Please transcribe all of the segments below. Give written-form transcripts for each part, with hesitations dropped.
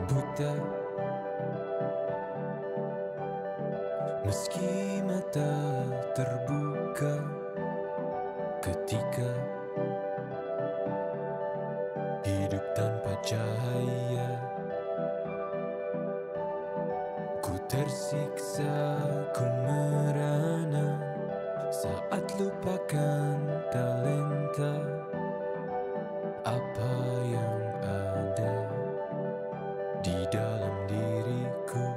buta, meski mata terbuka ketika hidup tanpa cahaya. Ku tersiksa, ku merana saat lupakan talenta apa yang ada di dalam diriku.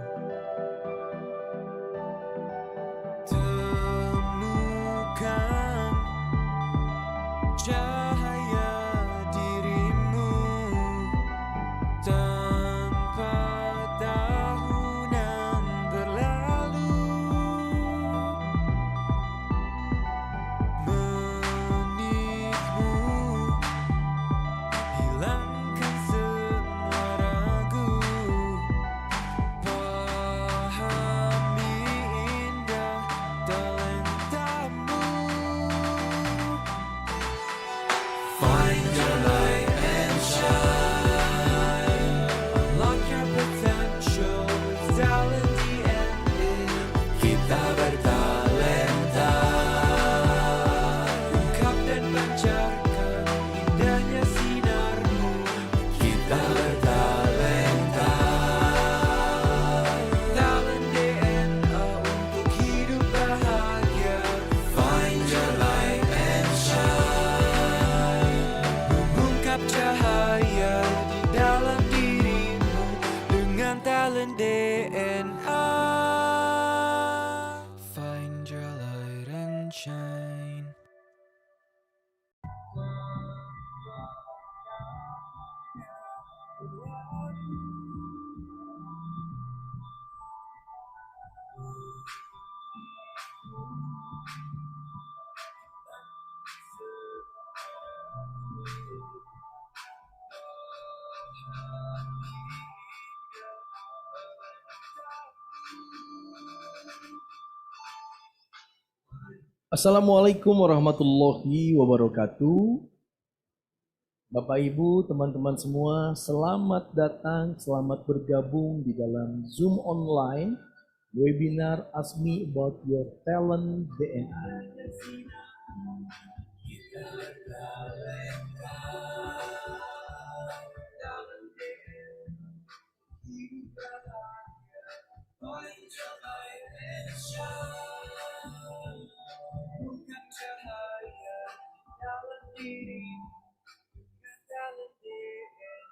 Temukan cahaya dirimu tanpa tahunan berlalu, menitmu hilangkan semua ragu, pahami indah talentamu. Find your light and shine. Unlock your potential with talent DNA. Kita bertalenta. Ungkap dan pancarkan indahnya sinarmu. Kita bertalenta. Talent DNA untuk hidup bahagia. Find your light and shine. Mengungkap cahaya di dalam dirimu dengan talent DNA. Find your light and shine. Assalamualaikum warahmatullahi wabarakatuh. Bapak Ibu, teman-teman semua, selamat datang, selamat bergabung di dalam Zoom online webinar Ask Me About Your Talent DNA.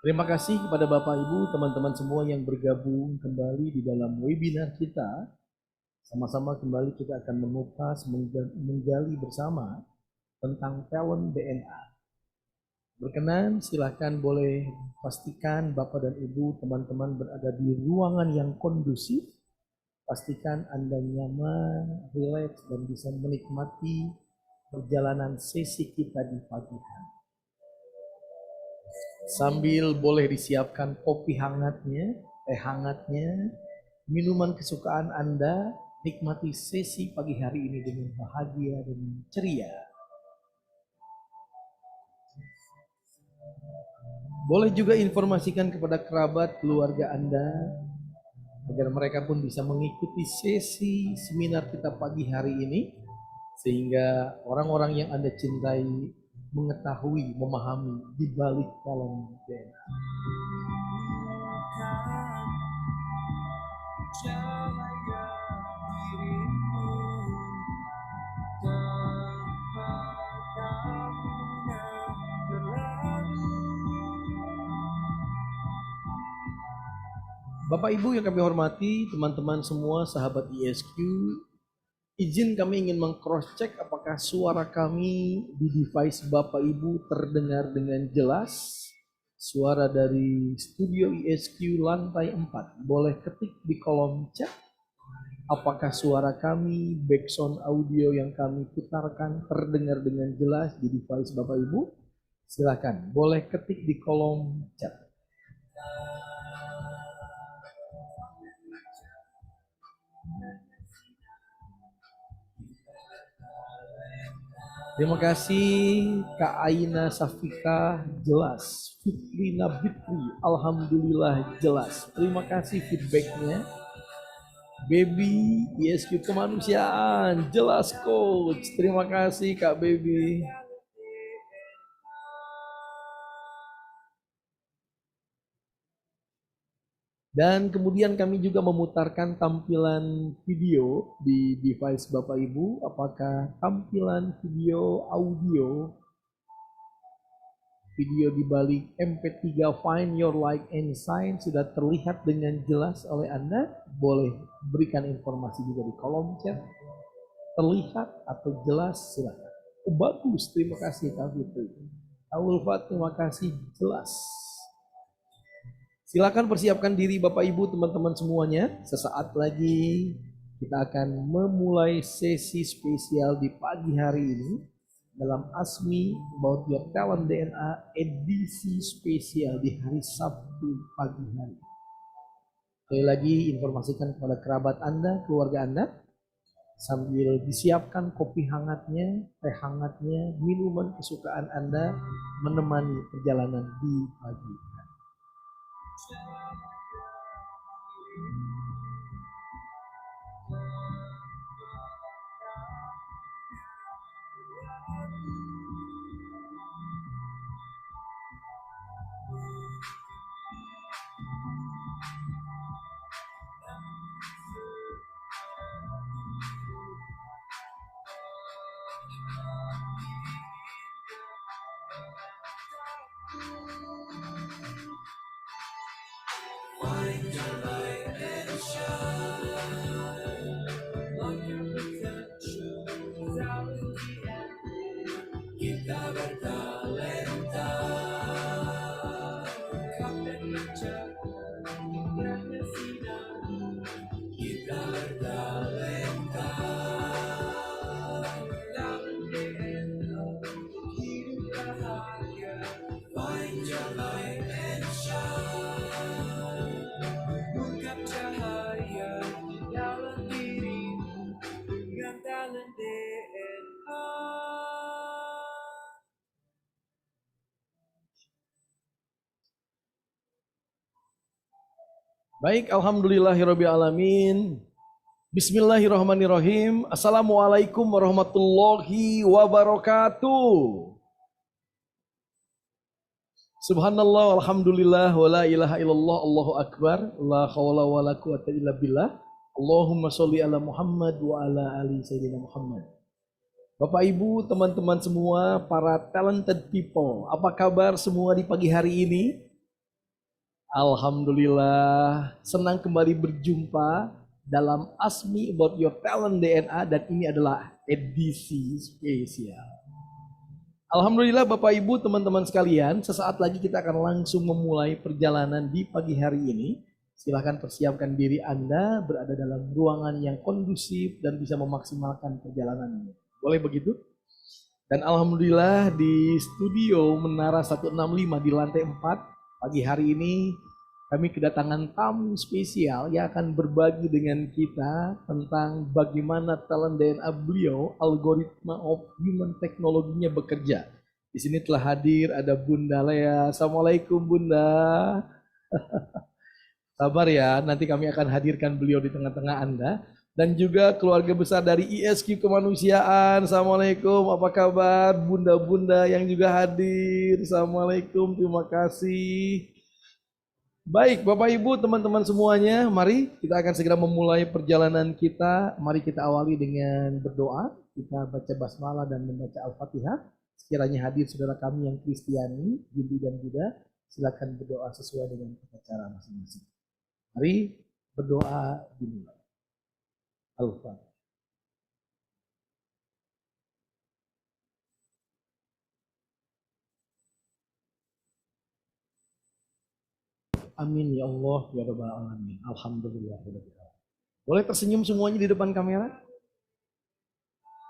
Terima kasih kepada Bapak Ibu, teman-teman semua yang bergabung kembali di dalam webinar kita. Sama-sama kembali kita akan mengupas, menggali bersama tentang talent DNA. Berkenan, silakan boleh pastikan Bapak dan Ibu, teman-teman berada di ruangan yang kondusif. Pastikan Anda nyaman, rileks, dan bisa menikmati perjalanan sesi kita di pagi hari. Sambil boleh disiapkan kopi hangatnya, teh hangatnya, minuman kesukaan Anda, nikmati sesi pagi hari ini dengan bahagia dan ceria. Boleh juga informasikan kepada kerabat keluarga Anda, agar mereka pun bisa mengikuti sesi seminar kita pagi hari ini, sehingga orang-orang yang Anda cintai mengetahui, memahami di balik talent DNA. Bapak Ibu yang kami hormati, teman-teman semua, sahabat ISQ, izin kami ingin meng-cross-check apakah suara kami di device Bapak Ibu terdengar dengan jelas. Suara dari studio ISQ lantai 4. Boleh ketik di kolom chat apakah suara kami, background audio yang kami putarkan terdengar dengan jelas di device Bapak Ibu. Silakan, boleh ketik di kolom chat. Terima kasih Kak Aina Safika, jelas. Fitrina Bitri, alhamdulillah jelas. Terima kasih feedbacknya. Baby, ISQ kemanusiaan, jelas coach. Terima kasih Kak Baby. Dan kemudian kami juga memutarkan tampilan video di device Bapak Ibu. Apakah tampilan video audio di balik MP3 Find Your Like and Sign sudah terlihat dengan jelas oleh Anda? Boleh berikan informasi juga di kolom chat. Terlihat atau jelas, silakan. Oh, bagus, terima kasih Kak Fitri. Ulfa, terima kasih, jelas. Silakan persiapkan diri Bapak Ibu teman-teman semuanya. Sesaat lagi kita akan memulai sesi spesial di pagi hari ini dalam ASMI About Your Talent DNA edisi spesial di hari Sabtu pagi hari. Sekali lagi informasikan kepada kerabat Anda, keluarga Anda, sambil disiapkan kopi hangatnya, teh hangatnya, minuman kesukaan Anda menemani perjalanan di pagi hari. Baik, alhamdulillahirrabbilalamin. Bismillahirrahmanirrahim. Assalamualaikum warahmatullahi wabarakatuh. Subhanallah, alhamdulillah, wa la ilaha illallah, Allahu akbar, la khawla wa la quwata illa billah. Allahumma sholli ala Muhammad wa ala ali sayyidina Muhammad. Bapak Ibu, teman-teman semua, para talented people, apa kabar semua di pagi hari ini? Alhamdulillah, senang kembali berjumpa dalam ASMI About Your Talent DNA dan ini adalah edisi spesial. Alhamdulillah Bapak Ibu teman-teman sekalian, sesaat lagi kita akan langsung memulai perjalanan di pagi hari ini. Silahkan persiapkan diri Anda berada dalam ruangan yang kondusif dan bisa memaksimalkan perjalanannya. Boleh begitu? Dan Alhamdulillah di studio Menara 165 di lantai 4, pagi hari ini kami kedatangan tamu spesial yang akan berbagi dengan kita tentang bagaimana talent DNA beliau, algoritma of human teknologinya bekerja. Di sini telah hadir ada Bunda Lea. Assalamualaikum Bunda. Sabar ya, nanti kami akan hadirkan beliau di tengah-tengah Anda. Dan juga keluarga besar dari ISQ Kemanusiaan. Assalamualaikum, apa kabar bunda-bunda yang juga hadir. Assalamualaikum, terima kasih. Baik Bapak Ibu teman-teman semuanya, mari kita akan segera memulai perjalanan kita. Mari kita awali dengan berdoa. Kita baca basmalah dan membaca Al-Fatihah. Sekiranya hadir saudara kami yang Kristiani, Hindu dan Buddha, silakan berdoa sesuai dengan cara masing-masing. Mari berdoa dimulai. Al-Fatihah. Amin ya Allah ya Rabbal Alamin. Alhamdulillah. Boleh tersenyum semuanya di depan kamera?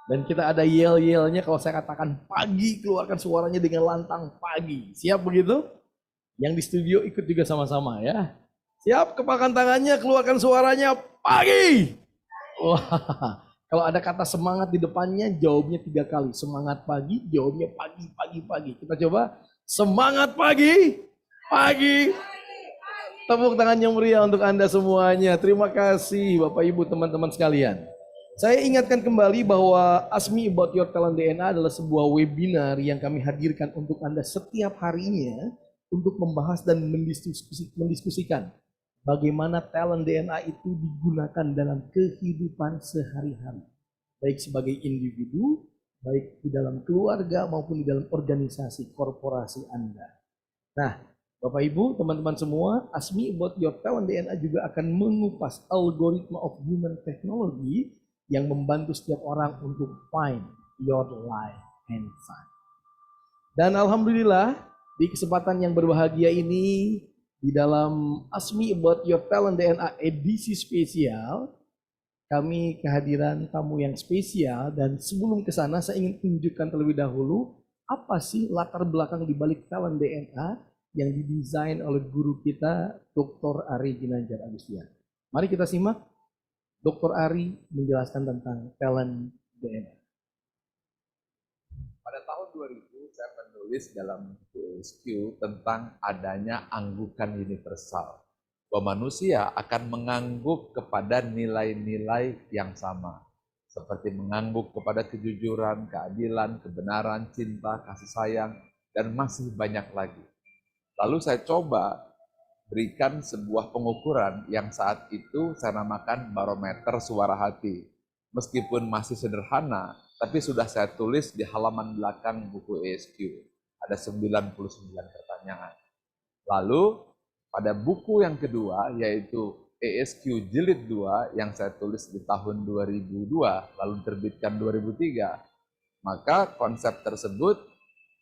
Dan kita ada yel-yelnya kalau saya katakan pagi, keluarkan suaranya dengan lantang pagi. Siap begitu? Yang di studio ikut juga sama-sama ya. Siap, kepalkan tangannya, keluarkan suaranya pagi. Wah, Kalau ada kata semangat di depannya, jawabnya 3 kali. Semangat pagi, jawabnya pagi, pagi, pagi. Kita coba. Semangat pagi, pagi. Tepuk tangan yang meriah untuk Anda semuanya. Terima kasih Bapak Ibu teman-teman sekalian. Saya ingatkan kembali bahwa Ask Me About Your Talent DNA adalah sebuah webinar yang kami hadirkan untuk Anda setiap harinya untuk membahas dan mendiskusikan bagaimana talent DNA itu digunakan dalam kehidupan sehari-hari. Baik sebagai individu, baik di dalam keluarga maupun di dalam organisasi korporasi Anda. Nah, Bapak Ibu, teman-teman semua, Ask Me About Your Talent DNA juga akan mengupas algoritma of human technology yang membantu setiap orang untuk find your life and fun. Dan Alhamdulillah, di kesempatan yang berbahagia ini, di dalam Ask Me About Your Talent DNA edisi spesial, kami kehadiran tamu yang spesial. Dan sebelum ke sana, saya ingin tunjukkan terlebih dahulu apa sih latar belakang di balik talent DNA yang didesain oleh guru kita, Dr. Ari Ginanjar Agustian. Mari kita simak Dr. Ari menjelaskan tentang talent DNA. Pada tahun 2000 saya menulis dalam QSQ tentang adanya anggukan universal. Bahwa manusia akan mengangguk kepada nilai-nilai yang sama. Seperti mengangguk kepada kejujuran, keadilan, kebenaran, cinta, kasih sayang, dan masih banyak lagi. Lalu saya coba berikan sebuah pengukuran yang saat itu saya namakan barometer suara hati. Meskipun masih sederhana, tapi sudah saya tulis di halaman belakang buku ESQ. Ada 99 pertanyaan. Lalu pada buku yang kedua, yaitu ESQ Jilid 2 yang saya tulis di tahun 2002, lalu terbitkan 2003, maka konsep tersebut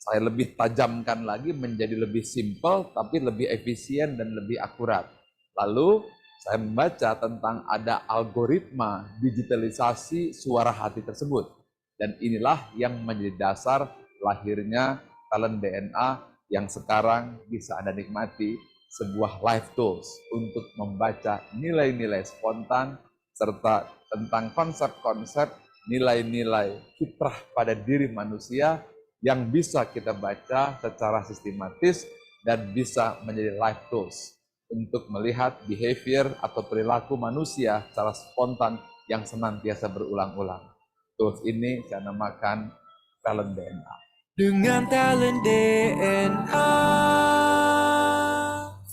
saya lebih tajamkan lagi menjadi lebih simpel, tapi lebih efisien dan lebih akurat. Lalu saya membaca tentang ada algoritma digitalisasi suara hati tersebut. Dan inilah yang menjadi dasar lahirnya talent DNA yang sekarang bisa Anda nikmati, sebuah live tools untuk membaca nilai-nilai spontan serta tentang konsep-konsep nilai-nilai fitrah pada diri manusia yang bisa kita baca secara sistematis dan bisa menjadi live tools untuk melihat behavior atau perilaku manusia secara spontan yang senantiasa berulang-ulang. Tools ini saya namakan talent DNA. Dengan talent DNA,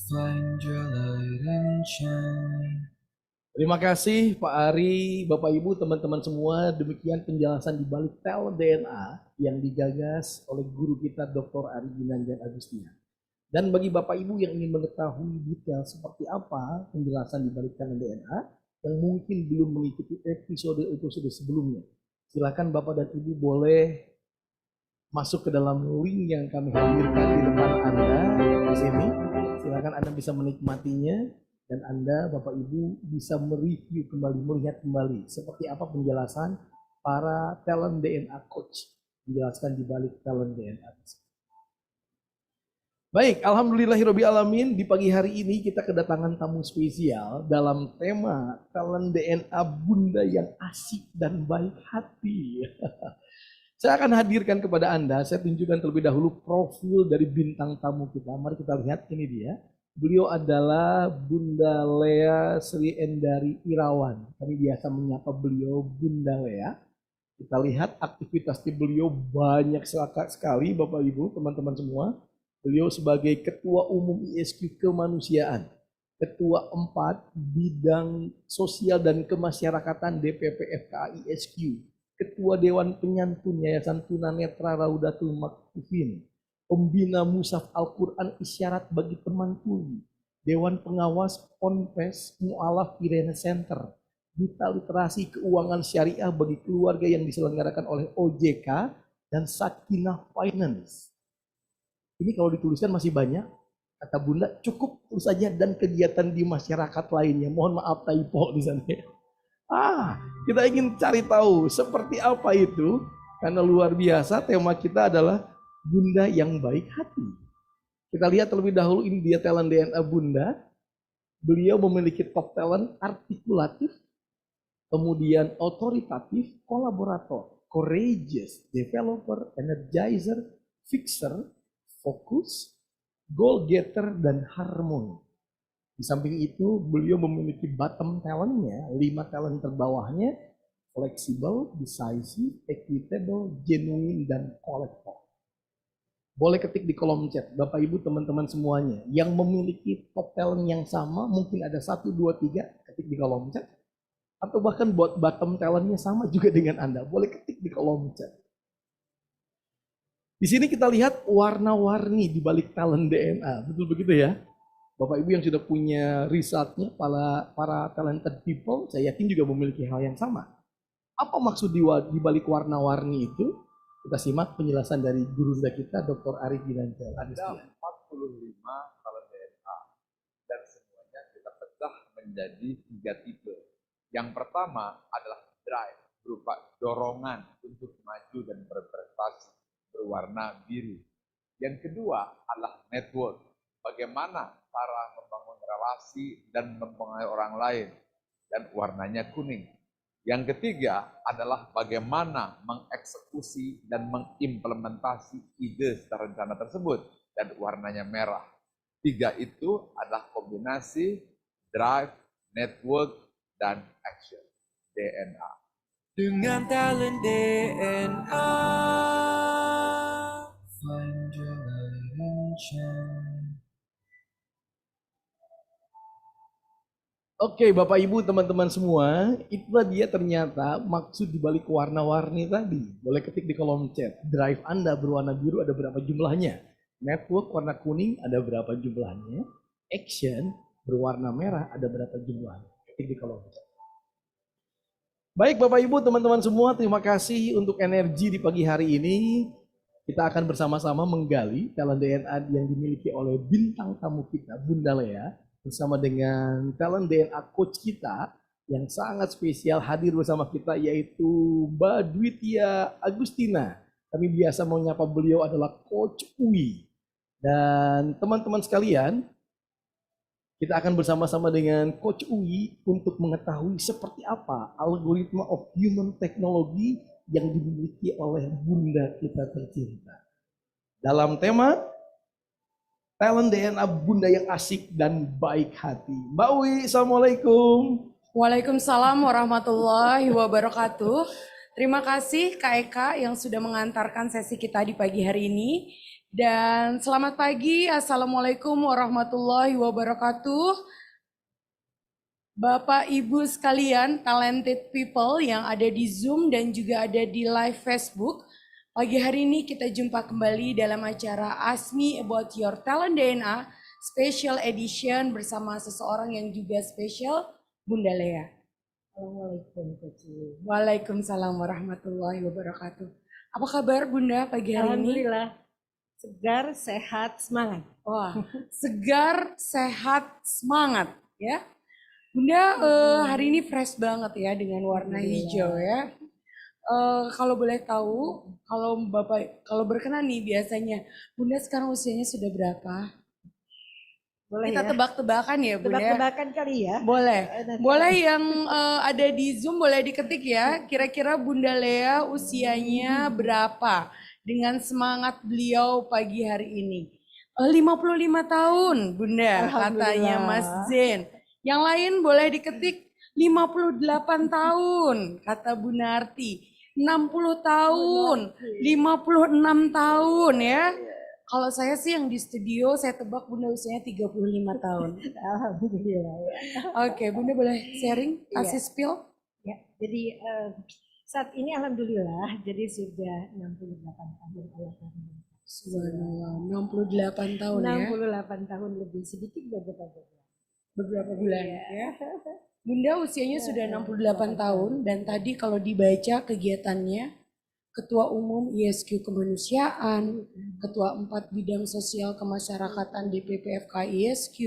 find your light and shine. Terima kasih Pak Ari, Bapak Ibu, teman-teman semua. Demikian penjelasan di balik talent DNA yang digagas oleh guru kita Dr. Ari Ginanjar Agustian. Dan bagi Bapak Ibu yang ingin mengetahui detail seperti apa penjelasan di balik talent DNA yang mungkin belum mengikuti episode sebelumnya, silakan Bapak dan Ibu boleh masuk ke dalam link yang kami hadirkan di depan Anda di sini. Silakan Anda bisa menikmatinya. Dan Anda, Bapak Ibu, bisa mereview kembali, melihat kembali seperti apa penjelasan para talent DNA coach menjelaskan di balik talent DNA. Baik, alhamdulillahirobbilalamin, di pagi hari ini kita kedatangan tamu spesial dalam tema talent DNA Bunda yang asik dan baik hati. Saya akan hadirkan kepada Anda, saya tunjukkan terlebih dahulu profil dari bintang tamu kita. Mari kita lihat, ini dia. Beliau adalah Bunda Lea Sri Endari Irawan. Kami biasa menyapa beliau Bunda Lea. Kita lihat aktivitas di beliau banyak sekali, Bapak Ibu, teman-teman semua. Beliau sebagai Ketua Umum ISQ Kemanusiaan, Ketua 4 Bidang Sosial dan Kemasyarakatan DPP FKA ISQ, Ketua Dewan Penyantun Yayasan Tunanetra Raudatul Maktufin, Pembina Mushaf Al-Quran Isyarat bagi Teman Tuli, Dewan Pengawas Ponpes Mu'alaf Irene Center, Duta Literasi Keuangan Syariah bagi keluarga yang diselenggarakan oleh OJK, dan Sakinah Finance. Ini kalau dituliskan masih banyak, kata Bunda, cukup terus saja, dan kegiatan di masyarakat lainnya. Mohon maaf typo di sana. Kita ingin cari tahu seperti apa itu, karena luar biasa tema kita adalah Bunda yang baik hati. Kita lihat terlebih dahulu, ini dia talent DNA Bunda. Beliau memiliki top talent artikulatif, kemudian autoritatif, kolaborator, courageous, developer, energizer, fixer, fokus, goal getter, dan harmoni. Di samping itu, beliau memiliki bottom talentnya, 5 talent terbawahnya, flexible, decisive, equitable, genuine, dan collector. Boleh ketik di kolom chat, Bapak Ibu teman-teman semuanya, yang memiliki top talent yang sama, mungkin ada 1, 2, 3, ketik di kolom chat. Atau bahkan buat bottom talentnya sama juga dengan Anda, boleh ketik di kolom chat. Di sini kita lihat warna-warni di balik talent DNA, betul begitu ya? Bapak Ibu yang sudah punya risetnya, para talented people, saya yakin juga memiliki hal yang sama. Apa maksud di balik warna-warni itu? Kita simak penjelasan dari gurunda kita, Dr. Ari Ginanjar. Ada 45 talent DNA dan semuanya kita pecah menjadi 3 tipe. Yang pertama adalah drive, berupa dorongan untuk maju dan berprestasi, berwarna biru. Yang kedua adalah network, bagaimana cara membangun relasi dan mempengaruhi orang lain, dan warnanya kuning. Yang ketiga adalah bagaimana mengeksekusi dan mengimplementasi ide secara rencana tersebut, dan warnanya merah. 3 itu adalah kombinasi drive, network, dan action, DNA. Dengan talent DNA Find your light and shine. Oke, Bapak Ibu, teman-teman semua, itulah dia ternyata maksud dibalik warna-warni tadi. Boleh ketik di kolom chat. Drive Anda berwarna biru ada berapa jumlahnya? Network warna kuning ada berapa jumlahnya? Action berwarna merah ada berapa jumlahnya? Ketik di kolom chat. Baik Bapak Ibu, teman-teman semua, terima kasih untuk energi di pagi hari ini. Kita akan bersama-sama menggali talent DNA yang dimiliki oleh bintang tamu kita, Bunda Lea, bersama dengan talent DNA coach kita yang sangat spesial hadir bersama kita, yaitu Mbak Dwitia Agustina. Kami biasa menyapa beliau adalah Coach Uwi. Dan teman-teman sekalian, kita akan bersama-sama dengan Coach Uwi untuk mengetahui seperti apa algoritma of human technology yang dimiliki oleh Bunda kita tercinta. Dalam tema talent DNA Bunda yang asik dan baik hati. Mbak Uwi, Assalamualaikum. Waalaikumsalam warahmatullahi wabarakatuh. Terima kasih Kak Eka yang sudah mengantarkan sesi kita di pagi hari ini. Dan selamat pagi, Assalamualaikum warahmatullahi wabarakatuh. Bapak Ibu sekalian, talented people yang ada di Zoom dan juga ada di live Facebook. Pagi hari ini kita jumpa kembali dalam acara Ask Me About Your Talent DNA Special Edition bersama seseorang yang juga spesial, Bunda Lea. Assalamualaikum Coach. Waalaikumsalam warahmatullahi wabarakatuh. Apa kabar Bunda pagi hari ini? Alhamdulillah, segar, sehat, semangat. Wah, segar, sehat, semangat ya. Bunda hari ini fresh banget ya dengan warna hijau ya. Kalau boleh tahu, kalau berkenan nih biasanya, Bunda sekarang usianya sudah berapa? Boleh Kita ya? tebak-tebakan ya Bunda. Tebak-tebakan kali ya. Boleh. Nanti. Boleh yang ada di Zoom boleh diketik ya. Kira-kira Bunda Lea usianya berapa dengan semangat beliau pagi hari ini? 55 tahun Bunda katanya Mas Zen. Yang lain boleh diketik 58 tahun kata Bu Narti. 60 tahun, 56 tahun ya. Kalau saya sih yang di studio saya tebak Bunda usianya 35 tahun. Alhamdulillah ya. Oke, Bunda boleh sharing, kasih spill? Ya, jadi saat ini alhamdulillah jadi sudah 68 tahun Alhamdulillah. Subhanallah, 68 tahun ya. 68 tahun lebih sedikit Beberapa bulan ya. Bunda usianya sudah 68 tahun dan tadi kalau dibaca kegiatannya Ketua Umum ISQ Kemanusiaan, Ketua 4 Bidang Sosial Kemasyarakatan DPP FK ISQ,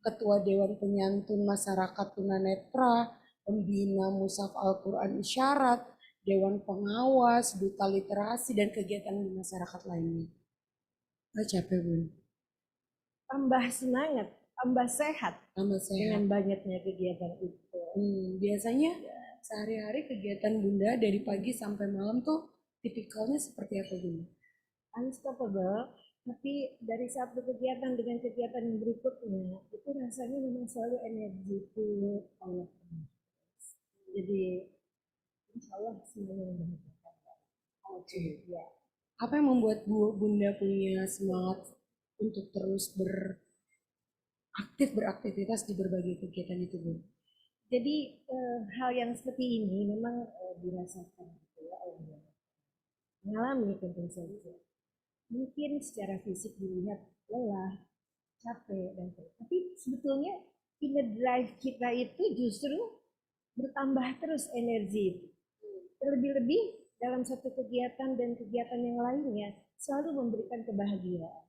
Ketua Dewan Penyantun Masyarakat Tunanetra, Pembina Mushaf Al-Quran Isyarat, Dewan Pengawas, Duta Literasi, dan kegiatan di masyarakat lainnya. Nggak capek, Bun? Tambah semangat, tambah sehat Tambah sehat. dengan banyaknya kegiatan itu. Biasanya sehari-hari kegiatan Bunda dari pagi sampai malam tuh tipikalnya seperti apa Bunda? Unstoppable, tapi dari satu kegiatan dengan kegiatan yang berikutnya itu rasanya memang selalu energi itu Allah. Jadi insya Allah semuanya membahagiakan. Oke. Ya. Apa yang membuat Bunda punya semangat untuk terus beraktivitas di berbagai kegiatan itu Bu? Jadi hal yang seperti ini memang dirasakan gitu ya oleh yang mengalami tentu saja. Mungkin secara fisik dilihat lelah, capek dan tapi sebetulnya inner drive kita itu justru bertambah terus energi itu. Terlebih-lebih dalam satu kegiatan dan kegiatan yang lainnya selalu memberikan kebahagiaan.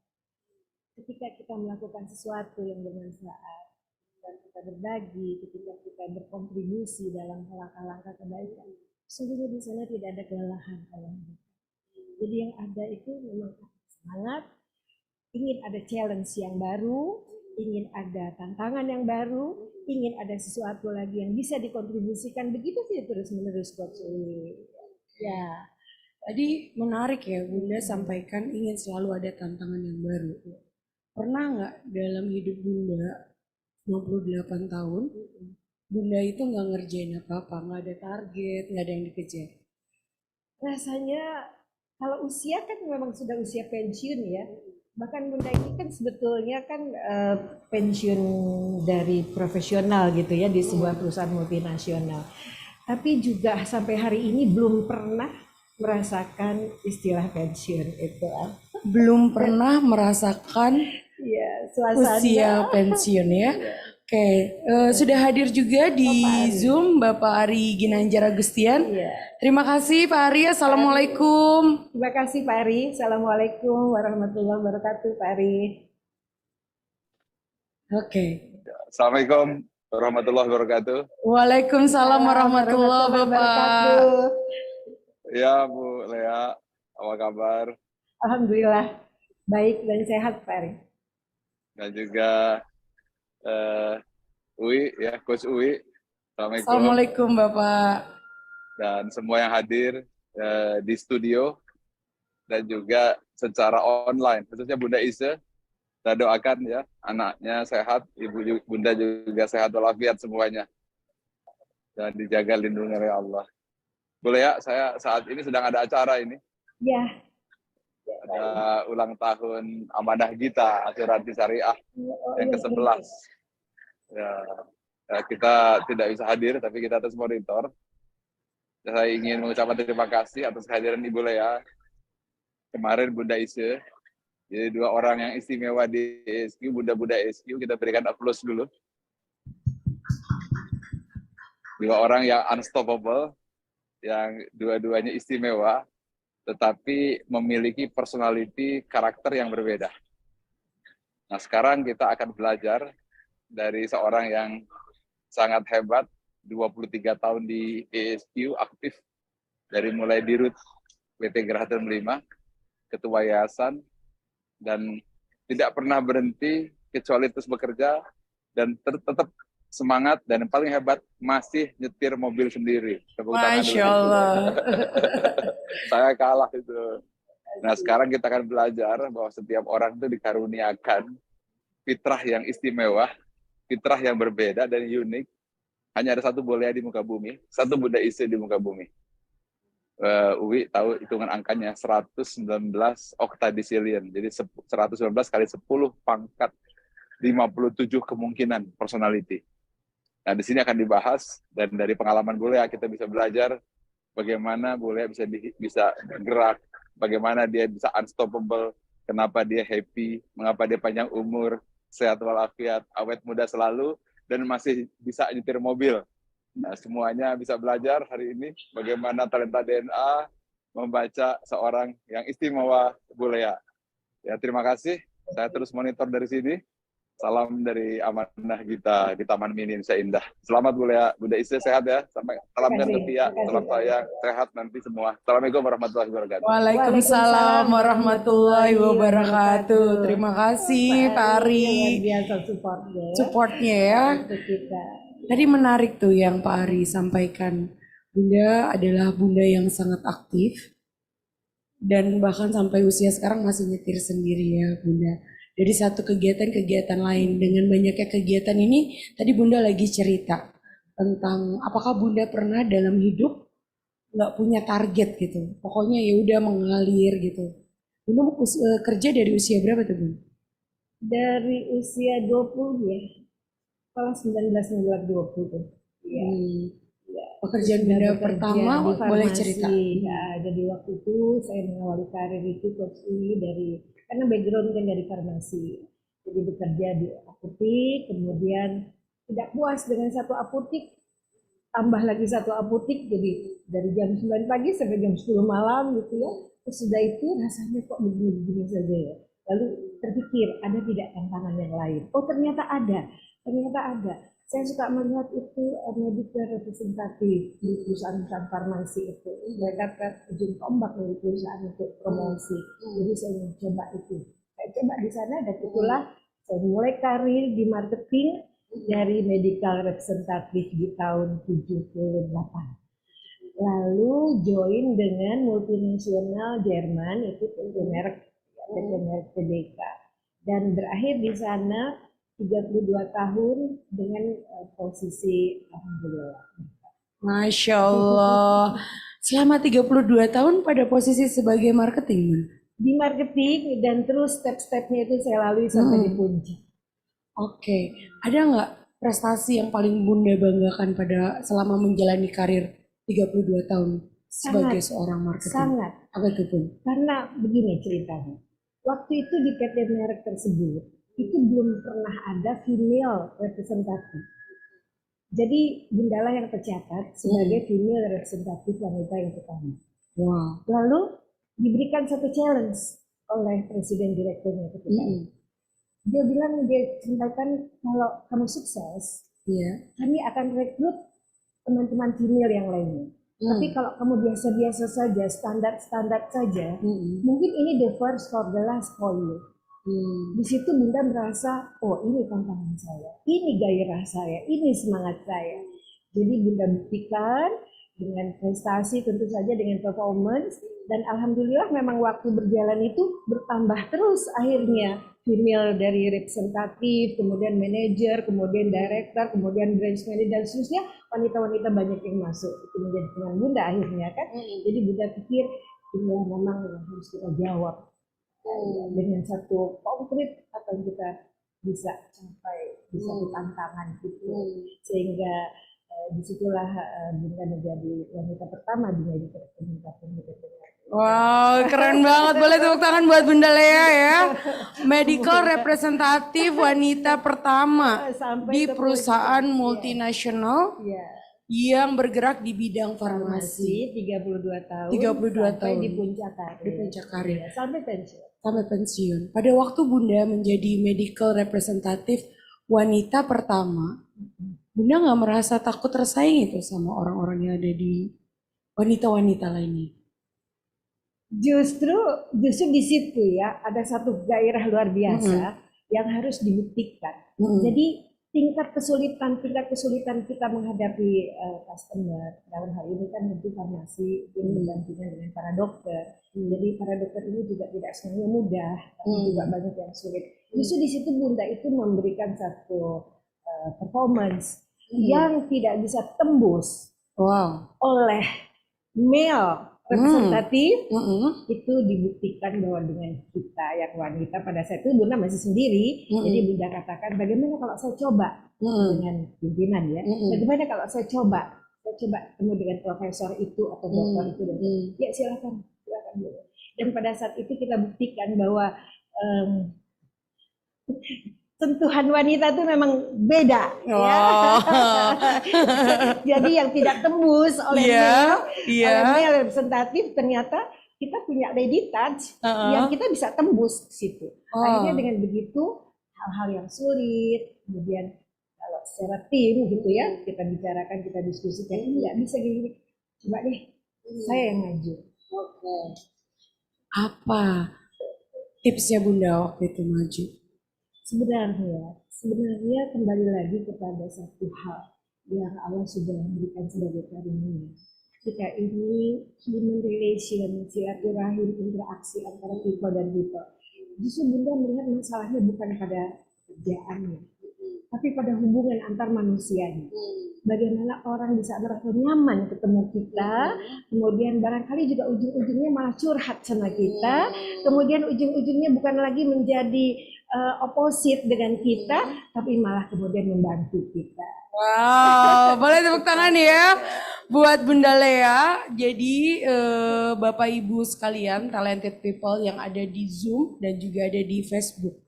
Ketika kita melakukan sesuatu yang bermanfaat, dan kita berbagi, ketika kita berkontribusi dalam langkah-langkah kebaikan, sesungguhnya di sana tidak ada kelelahan. Jadi yang ada itu memang semangat, ingin ada challenge yang baru, ingin ada tantangan yang baru, ingin ada sesuatu lagi yang bisa dikontribusikan, begitu sih terus-menerus Coach Uwi. Ya. Tadi menarik ya Bunda sampaikan ingin selalu ada tantangan yang baru. Pernah nggak dalam hidup Bunda 68 tahun, Bunda itu nggak ngerjain apa-apa, nggak ada target, nggak ada yang dikejar? Rasanya kalau usia kan memang sudah usia pensiun ya. Bahkan Bunda ini kan sebetulnya kan pensiun dari profesional gitu ya di sebuah perusahaan multinasional. Tapi juga sampai hari ini belum pernah merasakan istilah pensiun itu. Belum pernah merasakan ya, suasana usia pensiun ya. Oke, sudah hadir juga di Zoom Bapak Ari Ginanjar Agustian. Iya. Terima kasih Pak Ari, Assalamualaikum. Terima kasih Pak Ari, Assalamualaikum warahmatullahi wabarakatuh Pak Ari. Oke. Assalamualaikum warahmatullahi wabarakatuh. Waalaikumsalam warahmatullahi wabarakatuh. Ya Bu Lea, apa kabar? Alhamdulillah baik dan sehat Pak Ari. Dan juga Uwi, ya Coach Uwi. Assalamualaikum. Assalamualaikum Bapak. Dan semua yang hadir di studio dan juga secara online, khususnya Bunda Ise. Kita doakan ya anaknya sehat, Bunda juga sehat walafiat semuanya. Dan dijaga lindungi oleh Allah. Boleh ya, saya saat ini sedang ada acara ini. Ya. Ada ulang tahun Amanah Gita Asuransi Syariah yang ke-11. Ya, kita tidak bisa hadir, tapi kita terus monitor. Saya ingin mengucapkan terima kasih atas kehadiran Ibu Lea. Kemarin Bunda Ise. Jadi dua orang yang istimewa di ESQ, Bunda-Bunda ESQ, kita berikan aplaus dulu. Dua orang yang unstoppable, yang dua-duanya istimewa, tetapi memiliki personality, karakter yang berbeda. Nah, sekarang kita akan belajar dari seorang yang sangat hebat, 23 tahun di ESQ, aktif, dari mulai dirut PT Geraha 5, ketua yayasan, dan tidak pernah berhenti, kecuali terus bekerja, dan tetap semangat, dan yang paling hebat, masih nyetir mobil sendiri. Masya Allah. Saya kalah itu. Nah, sekarang kita akan belajar bahwa setiap orang itu dikaruniakan fitrah yang istimewa, fitrah yang berbeda dan unik. Hanya ada satu Boleh di muka bumi, satu Bunda Ise di muka bumi. Uwi tahu hitungan angkanya 119 oktadecillion. Jadi 119 kali 10 pangkat 57 kemungkinan personality. Nah, di sini akan dibahas, dan dari pengalaman Boleh kita bisa belajar bagaimana Boleh bisa gerak, bagaimana dia bisa unstoppable, kenapa dia happy, mengapa dia panjang umur, sehat walafiat, awet muda selalu, dan masih bisa nyetir mobil. Nah, semuanya bisa belajar hari ini bagaimana talenta DNA membaca seorang yang istimewa, Boleh. Ya, terima kasih. Saya terus monitor dari sini. Salam dari Amanah Gita di Taman Mini Indonesia Indah. Selamat Bunda Ise, sehat ya. Sampai salamkan ke Tia, salam sayang, sehat nanti semua. Assalamualaikum warahmatullahi wabarakatuh. Waalaikumsalam warahmatullahi wabarakatuh. Terima kasih Pak Ari. Luar biasa supportnya ya. untuk kita. Tadi menarik tuh yang Pak Ari sampaikan. Bunda adalah bunda yang sangat aktif dan bahkan sampai usia sekarang masih nyetir sendiri ya Bunda. Dari satu kegiatan-kegiatan lain dengan banyaknya kegiatan ini, tadi Bunda lagi cerita tentang apakah Bunda pernah dalam hidup nggak punya target gitu. Pokoknya ya udah mengalir gitu. Bunda kerja dari usia berapa tuh Bunda? Dari usia 20 ya, kalau 19 menjelang 20 tuh. Iya. Pekerjaan Sudah Bunda bekerja pertama di boleh farmasi. cerita. Ya, jadi waktu itu saya mengawali karir itu Coach I karena background kan dari farmasi. Jadi bekerja di apotik, kemudian tidak puas dengan satu apotik, tambah lagi satu apotik, jadi dari jam 9 pagi sampai jam 10 malam gitu ya. Terus sudah itu rasanya kok begini-begini saja ya. Lalu terpikir ada tidak tantangan yang lain? Oh ternyata ada. Saya suka melihat itu medical representatif di perusahaan farmasi itu. Mereka terjun tombak dari perusahaan untuk promosi. Jadi saya mencoba itu. Saya coba di sana dan itulah saya mulai karir di marketing dari medical representatif di tahun 78. Lalu join dengan multinasional Jerman itu PT merek PDK dan berakhir di sana 32 tahun dengan posisi alhamdulillah. Masya Allah. Selama 32 tahun pada posisi sebagai marketing Bunda? Di marketing dan terus step-stepnya itu saya lalui sampai di puncak. Oke, ada nggak prestasi yang paling Bunda banggakan pada selama menjalani karir 32 tahun sebagai seorang marketing? Sangat. Apa itu Bun? Karena begini ceritanya. Waktu itu di PT merek tersebut, itu belum pernah ada female representatif. Jadi Bundalah yang tercatat sebagai female representatif wanita yang pertama. Wow. Lalu diberikan satu challenge oleh presiden direkturnya ketika itu. Dia bilang, dia sampaikan kalau kamu sukses, kami akan rekrut teman-teman female yang lainnya. Tapi kalau kamu biasa-biasa saja, standar-standar saja, mungkin ini the first for the last for you. Di situ Bunda merasa, oh ini tantangan saya, ini gairah saya, ini semangat saya. Jadi Bunda buktikan dengan prestasi, tentu saja dengan performance, dan alhamdulillah memang waktu berjalan itu bertambah terus akhirnya. Female dari representatif, kemudian manajer, kemudian director, kemudian branch manager, dan seterusnya wanita-wanita banyak yang masuk. Itu menjadi teman Bunda akhirnya kan. Jadi Bunda pikir, ini memang harus kita jawab. Dengan satu konkret apa yang kita bisa capai di satu tantangan itu, sehingga disitulah Bunda menjadi wanita pertama di medical representatif. Wow, keren banget. Boleh tepuk tangan buat Bunda Lea ya. Medical representatif wanita pertama di perusahaan multinasional yang bergerak di bidang farmasi. 32 tahun. 32 tahun. Di puncak karir. Di puncak karir. Sampai pensiun. Sampai pensiun. Pada waktu Bunda menjadi medical representatif wanita pertama, Bunda nggak merasa takut tersaing itu sama orang-orang yang ada di wanita-wanita lainnya? Justru di situ ya ada satu gairah luar biasa yang harus dibuktikan. Jadi tingkat kesulitan kita menghadapi customer dalam hal ini kan tentu farmasi itu berdampingan dengan para dokter. Jadi para dokter ini juga tidak semuanya mudah, tapi juga banyak yang sulit. Justru di situ Bunda itu memberikan satu performance yang tidak bisa tembus oleh male representatif. Itu dibuktikan bahwa dengan kita yang wanita pada saat itu Bunda masih sendiri. Jadi Bunda katakan bagaimana kalau saya coba dengan pimpinan ya, bagaimana kalau saya coba ketemu dengan profesor itu atau dokter itu, ya silakan dan pada saat itu kita buktikan bahwa sentuhan wanita itu memang beda. Ya. Jadi yang tidak tembus oleh male representatif ternyata kita punya lady touch yang kita bisa tembus ke situ. Akhirnya dengan begitu hal-hal yang sulit, kemudian kalau secara tim gitu ya kita bicarakan, kita diskusikan, ini nggak bisa gini, coba deh saya yang maju. Apa tipsnya Bunda waktu itu maju? Sebenarnya kembali lagi kepada satu hal yang Allah sudah berikan sebagai karunia. kita ini human relation, silaturahim, interaksi antara people dan people. Justru Bunda melihat masalahnya bukan pada kerjaannya, tapi pada hubungan antar manusianya. Bagaimana orang bisa merasa nyaman ketemu kita, kemudian barangkali juga ujung-ujungnya malah curhat sama kita, kemudian ujung-ujungnya bukan lagi menjadi opposite dengan kita, tapi malah kemudian membantu kita. Wow, boleh tepuk tangan ya buat Bunda Lea. Jadi Bapak Ibu sekalian, talented people yang ada di Zoom dan juga ada di Facebook.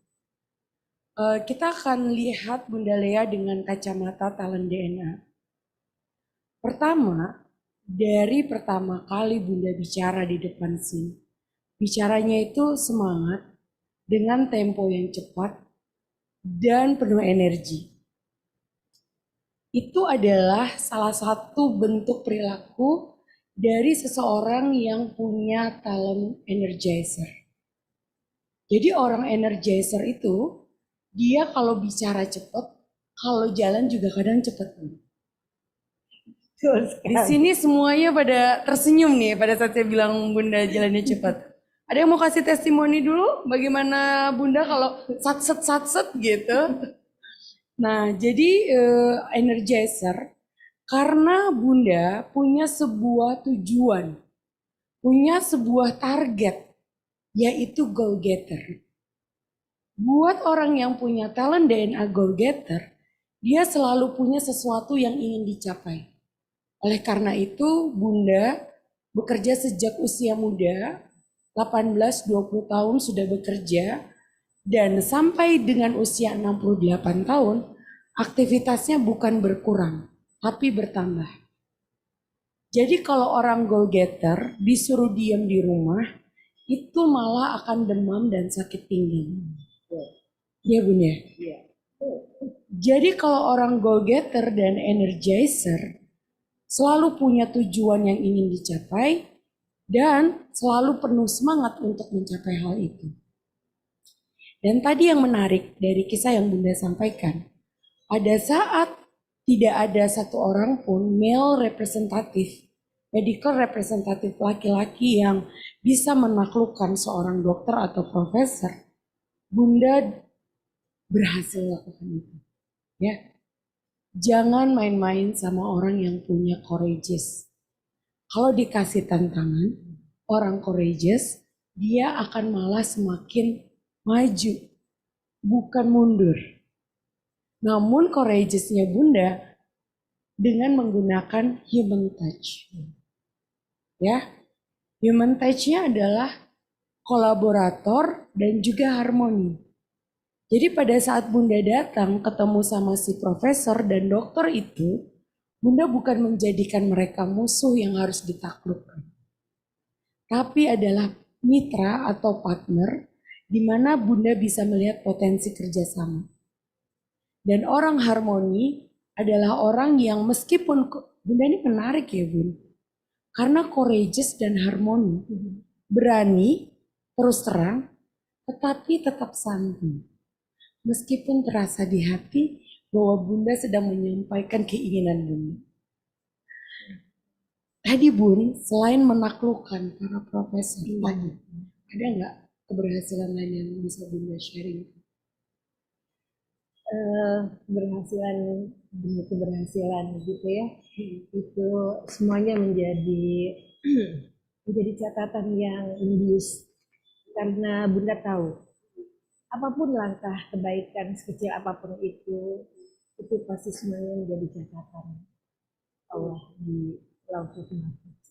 Kita akan lihat Bunda Lea dengan kacamata talent DNA. Pertama, dari pertama kali Bunda bicara di depan sini, bicaranya itu semangat dengan tempo yang cepat dan penuh energi. Itu adalah salah satu bentuk perilaku dari seseorang yang punya talent energizer. Jadi orang energizer itu, dia kalau bicara cepat, kalau jalan juga kadang cepat. Di sini semuanya pada tersenyum nih pada saat saya bilang Bunda jalannya cepat. Ada yang mau kasih testimoni dulu? Bagaimana Bunda kalau satset gitu? Nah, jadi energizer karena Bunda punya sebuah tujuan, punya sebuah target, yaitu goal getter. Buat orang yang punya talent DNA goal getter, dia selalu punya sesuatu yang ingin dicapai. Oleh karena itu, Bunda bekerja sejak usia muda, 18-20 tahun sudah bekerja, dan sampai dengan usia 68 tahun, aktivitasnya bukan berkurang, tapi bertambah. Jadi kalau orang goal getter disuruh diam di rumah, itu malah akan demam dan sakit pinggang. Iya Bunda? Iya. Jadi kalau orang goal getter dan energizer selalu punya tujuan yang ingin dicapai dan selalu penuh semangat untuk mencapai hal itu. Dan tadi yang menarik dari kisah yang Bunda sampaikan, pada saat tidak ada satu orang pun male representatif, medical representatif laki-laki yang bisa menaklukkan seorang dokter atau profesor, Bunda berhasil lakukan itu. Ya. Jangan main-main sama orang yang punya courageous. Kalau dikasih tantangan, orang courageous, dia akan malah semakin maju, bukan mundur. Namun courageousnya Bunda dengan menggunakan human touch. Ya, human touch-nya adalah kolaborator dan juga harmoni. Jadi pada saat Bunda datang ketemu sama si profesor dan dokter itu, Bunda bukan menjadikan mereka musuh yang harus ditaklukkan. Tapi adalah mitra atau partner di mana Bunda bisa melihat potensi kerjasama. Dan orang harmoni adalah orang yang meskipun, Bunda ini menarik ya Bun, karena courageous dan harmoni, berani, terus terang, tetapi tetap santun. Meskipun terasa di hati bahwa Bunda sedang menyampaikan keinginan Bunda. Tadi Bun, selain menaklukkan para profesor, ada nggak keberhasilan lain yang bisa Bunda sharing? Keberhasilan demi keberhasilan gitu ya, itu semuanya menjadi catatan yang membius, karena Bunda tahu apapun langkah kebaikan sekecil apapun itu pasti semuanya menjadi catatan Allah di lauh mahfuz.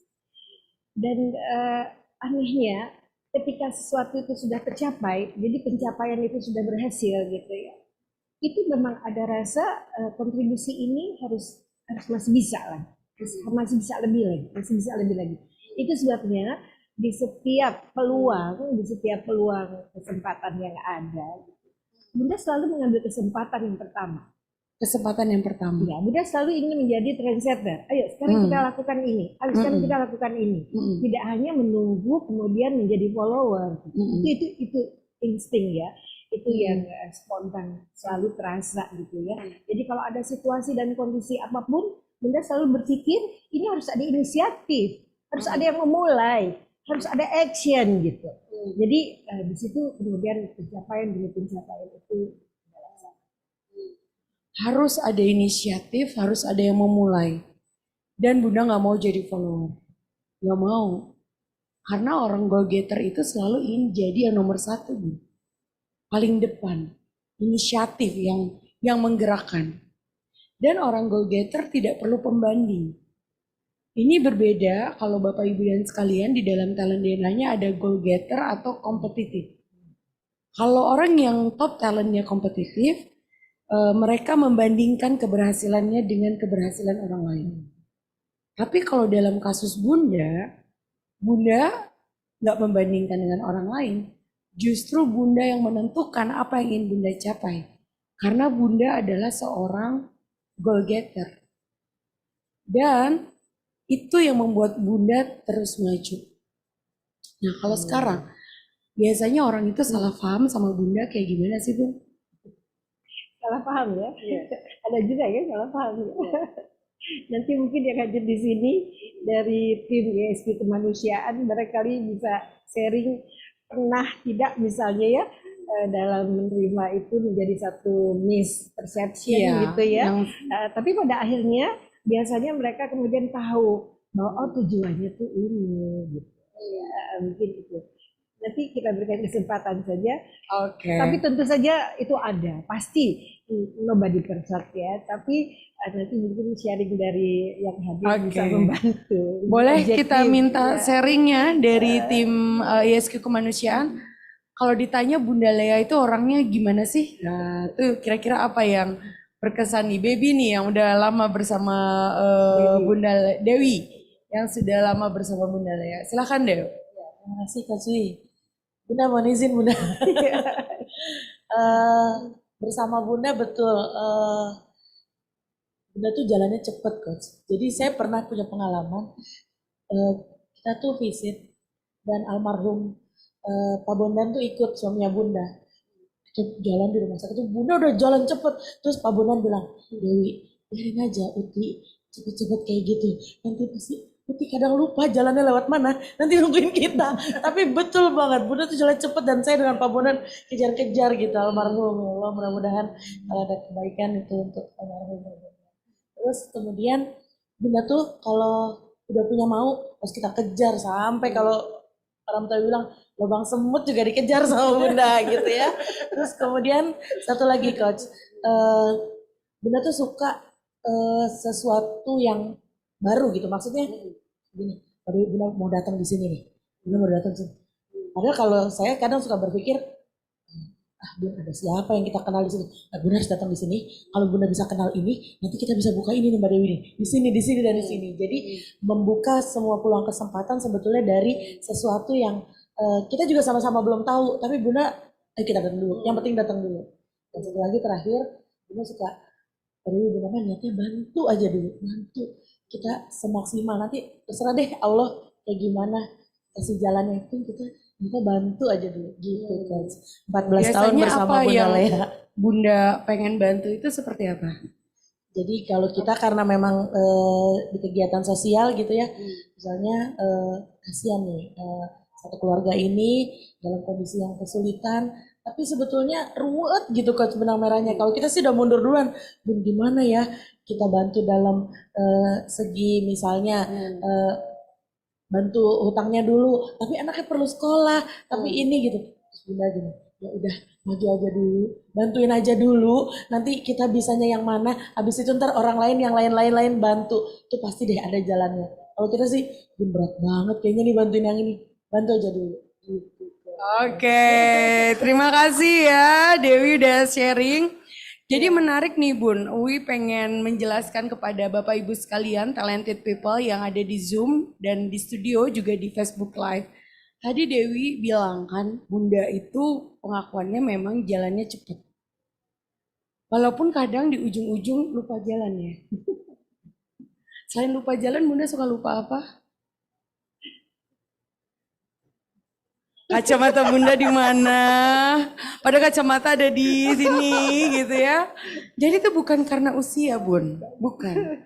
Dan anehnya ketika sesuatu itu sudah tercapai, jadi pencapaian itu sudah berhasil gitu ya, itu memang ada rasa kontribusi ini harus masih bisa lah, masih bisa lebih lagi. Itu sebabnya di setiap peluang kesempatan yang ada, Bunda selalu mengambil kesempatan yang pertama. Ya, Bunda selalu ingin menjadi trendsetter. Ayo sekarang kita lakukan ini. Ayo sekarang kita lakukan ini. Tidak hanya menunggu kemudian menjadi follower. Itu insting ya. Itu yang spontan, selalu terasa gitu ya. Jadi kalau ada situasi dan kondisi apapun, Bunda selalu berpikir ini harus ada inisiatif, harus ada yang memulai, harus ada action gitu. Jadi di situ kemudian pencapaian demi pencapaian itu Harus ada inisiatif, harus ada yang memulai. Dan Bunda nggak mau jadi follower. Nggak mau. Karena orang goal getter itu selalu ingin jadi yang nomor satu. Bu. Paling depan. Inisiatif yang menggerakkan. Dan orang goal getter tidak perlu pembanding. Ini berbeda kalau Bapak Ibu dan sekalian di dalam talent DNA-nya ada goal getter atau kompetitif. Kalau orang yang top talentnya kompetitif, mereka membandingkan keberhasilannya dengan keberhasilan orang lain. Tapi kalau dalam kasus Bunda nggak membandingkan dengan orang lain. Justru Bunda yang menentukan apa yang ingin Bunda capai. Karena Bunda adalah seorang goal getter. Dan itu yang membuat Bunda terus maju. Nah kalau sekarang, biasanya orang itu salah paham sama Bunda kayak gimana sih Bu? salah paham ya. Ada juga ya salah paham. Nanti mungkin yang hadir di sini dari tim ISQ Kemanusiaan barangkali bisa sharing pernah tidak misalnya ya dalam menerima itu menjadi satu misperception gitu ya. Tapi pada akhirnya biasanya mereka kemudian tahu bahwa oh tujuannya tuh ini gitu. Ya, mungkin itu. Nanti kita berikan kesempatan saja. Oke. Tapi tentu saja itu ada, pasti nobody perfect ya. Tapi nanti mungkin sharing dari yang hadir bisa membantu. Boleh kita minta sharingnya dari tim ISQ Kemanusiaan. Kalau ditanya Bunda Lea itu orangnya gimana sih? Nah, itu kira-kira apa yang berkesan nih? Baby nih yang udah lama bersama Bunda Dewi, yang sudah lama bersama Bunda Lea. Silakan Dew. Terima kasih Kak Sui. Bunda mohon izin Bunda. Bersama Bunda betul. Bunda tuh jalannya cepet Coach. Jadi saya pernah punya pengalaman. Kita tuh visit dan almarhum Pak Bondan tuh ikut suaminya Bunda. Kita jalan di rumah sakit tuh Bunda udah jalan cepet. Terus Pak Bondan bilang, Dewi biarin aja Uti cepet-cepet kayak gitu. Nanti pasti Uti kadang lupa jalannya lewat mana, nanti nungguin kita. Tapi betul banget, Bunda tuh jalan cepet dan saya dengan Pak Bondan kejar-kejar gitu almarhum. Ya Allah mudah-mudahan ada kebaikan itu untuk almarhum. Terus kemudian Bunda tuh kalau udah punya mau harus kita kejar sampai kalau orang tua bilang lubang semut juga dikejar sama Bunda gitu ya. Terus kemudian satu lagi Coach, Bunda tuh suka sesuatu yang baru gitu, maksudnya gini, Bunda mau datang di sini nih, Bunda mau datang sini. Padahal kalau saya kadang suka berpikir, Bunda ada siapa yang kita kenal di sini? Bunda harus datang di sini. Kalau Bunda bisa kenal ini, nanti kita bisa buka ini nih Mbak Dewi nih, di sini dan di sini. Jadi membuka semua peluang kesempatan sebetulnya dari sesuatu yang kita juga sama-sama belum tahu, tapi Bunda, kita datang dulu. Yang penting datang dulu. Dan satu lagi terakhir, Bunda suka, Bunda niatnya bantu aja dulu, bantu. Kita semaksimal, nanti terserah deh Allah kayak gimana kasih jalannya itu kita bantu aja dulu gitu kan. 14 tahun bersama Bunda Lea. Bunda pengen bantu itu seperti apa? Jadi kalau kita karena memang di kegiatan sosial gitu ya, misalnya kasihan nih satu keluarga ini dalam kondisi yang kesulitan, tapi sebetulnya ruwet gitu Coach benang merahnya. Kalau kita sih udah mundur duluan, Bun gimana ya kita bantu dalam segi misalnya bantu hutangnya dulu, tapi anaknya perlu sekolah, tapi ini gitu. Terus Bunda gini, ya udah maju aja dulu, bantuin aja dulu, nanti kita bisanya yang mana, habis itu ntar orang lain yang lain bantu, itu pasti deh ada jalannya. Kalau kita sih berat banget kayaknya nih bantuin yang ini, bantu aja dulu. Gitu. Oke, terima kasih ya Dewi udah sharing. Jadi menarik nih Bun, Uwi pengen menjelaskan kepada Bapak Ibu sekalian, talented people yang ada di Zoom dan di studio juga di Facebook Live. Tadi Dewi bilang kan, Bunda itu pengakuannya memang jalannya cepat. Walaupun kadang di ujung-ujung lupa jalannya. Selain lupa jalan, Bunda suka lupa apa? Kacamata Bunda di mana? Pada kacamata ada di sini gitu ya. Jadi itu bukan karena usia Bun, bukan.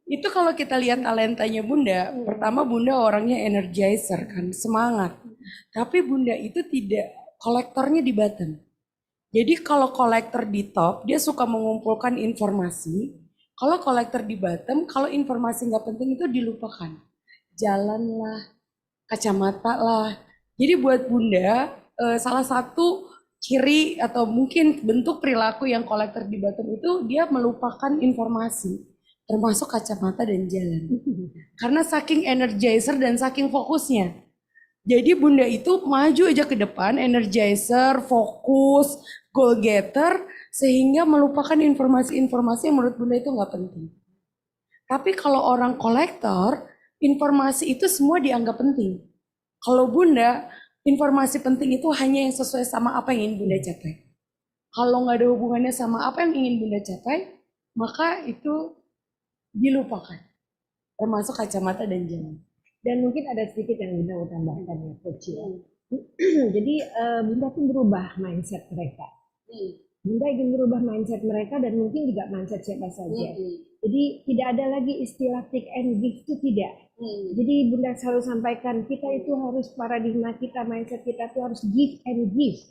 Itu kalau kita lihat talentanya Bunda, pertama Bunda orangnya energizer kan, semangat. Tapi Bunda itu tidak, kolektornya di bottom. Jadi kalau kolektor di top, dia suka mengumpulkan informasi. Kalau kolektor di bottom, kalau informasi nggak penting itu dilupakan. Jalan lah, kacamata lah. Jadi buat Bunda, salah satu ciri atau mungkin bentuk perilaku yang kolektor di bottom itu dia melupakan informasi, termasuk kacamata dan jalan. Karena saking energizer dan saking fokusnya. Jadi Bunda itu maju aja ke depan, energizer, fokus, goal getter, sehingga melupakan informasi-informasi yang menurut Bunda itu nggak penting. Tapi kalau orang kolektor, informasi itu semua dianggap penting. Kalau Bunda, informasi penting itu hanya yang sesuai sama apa yang ingin Bunda capai. Kalau nggak ada hubungannya sama apa yang ingin Bunda capai, maka itu dilupakan. Termasuk kacamata dan jalan. Dan mungkin ada sedikit yang Bunda mau tambahkan ya Coach ya. Jadi Bunda tuh berubah mindset mereka. Bunda ingin merubah mindset mereka dan mungkin juga mindset siapa saja. Jadi tidak ada lagi istilah take and give itu tidak. Jadi Bunda selalu sampaikan kita itu harus paradigma kita, mindset kita itu harus give and give.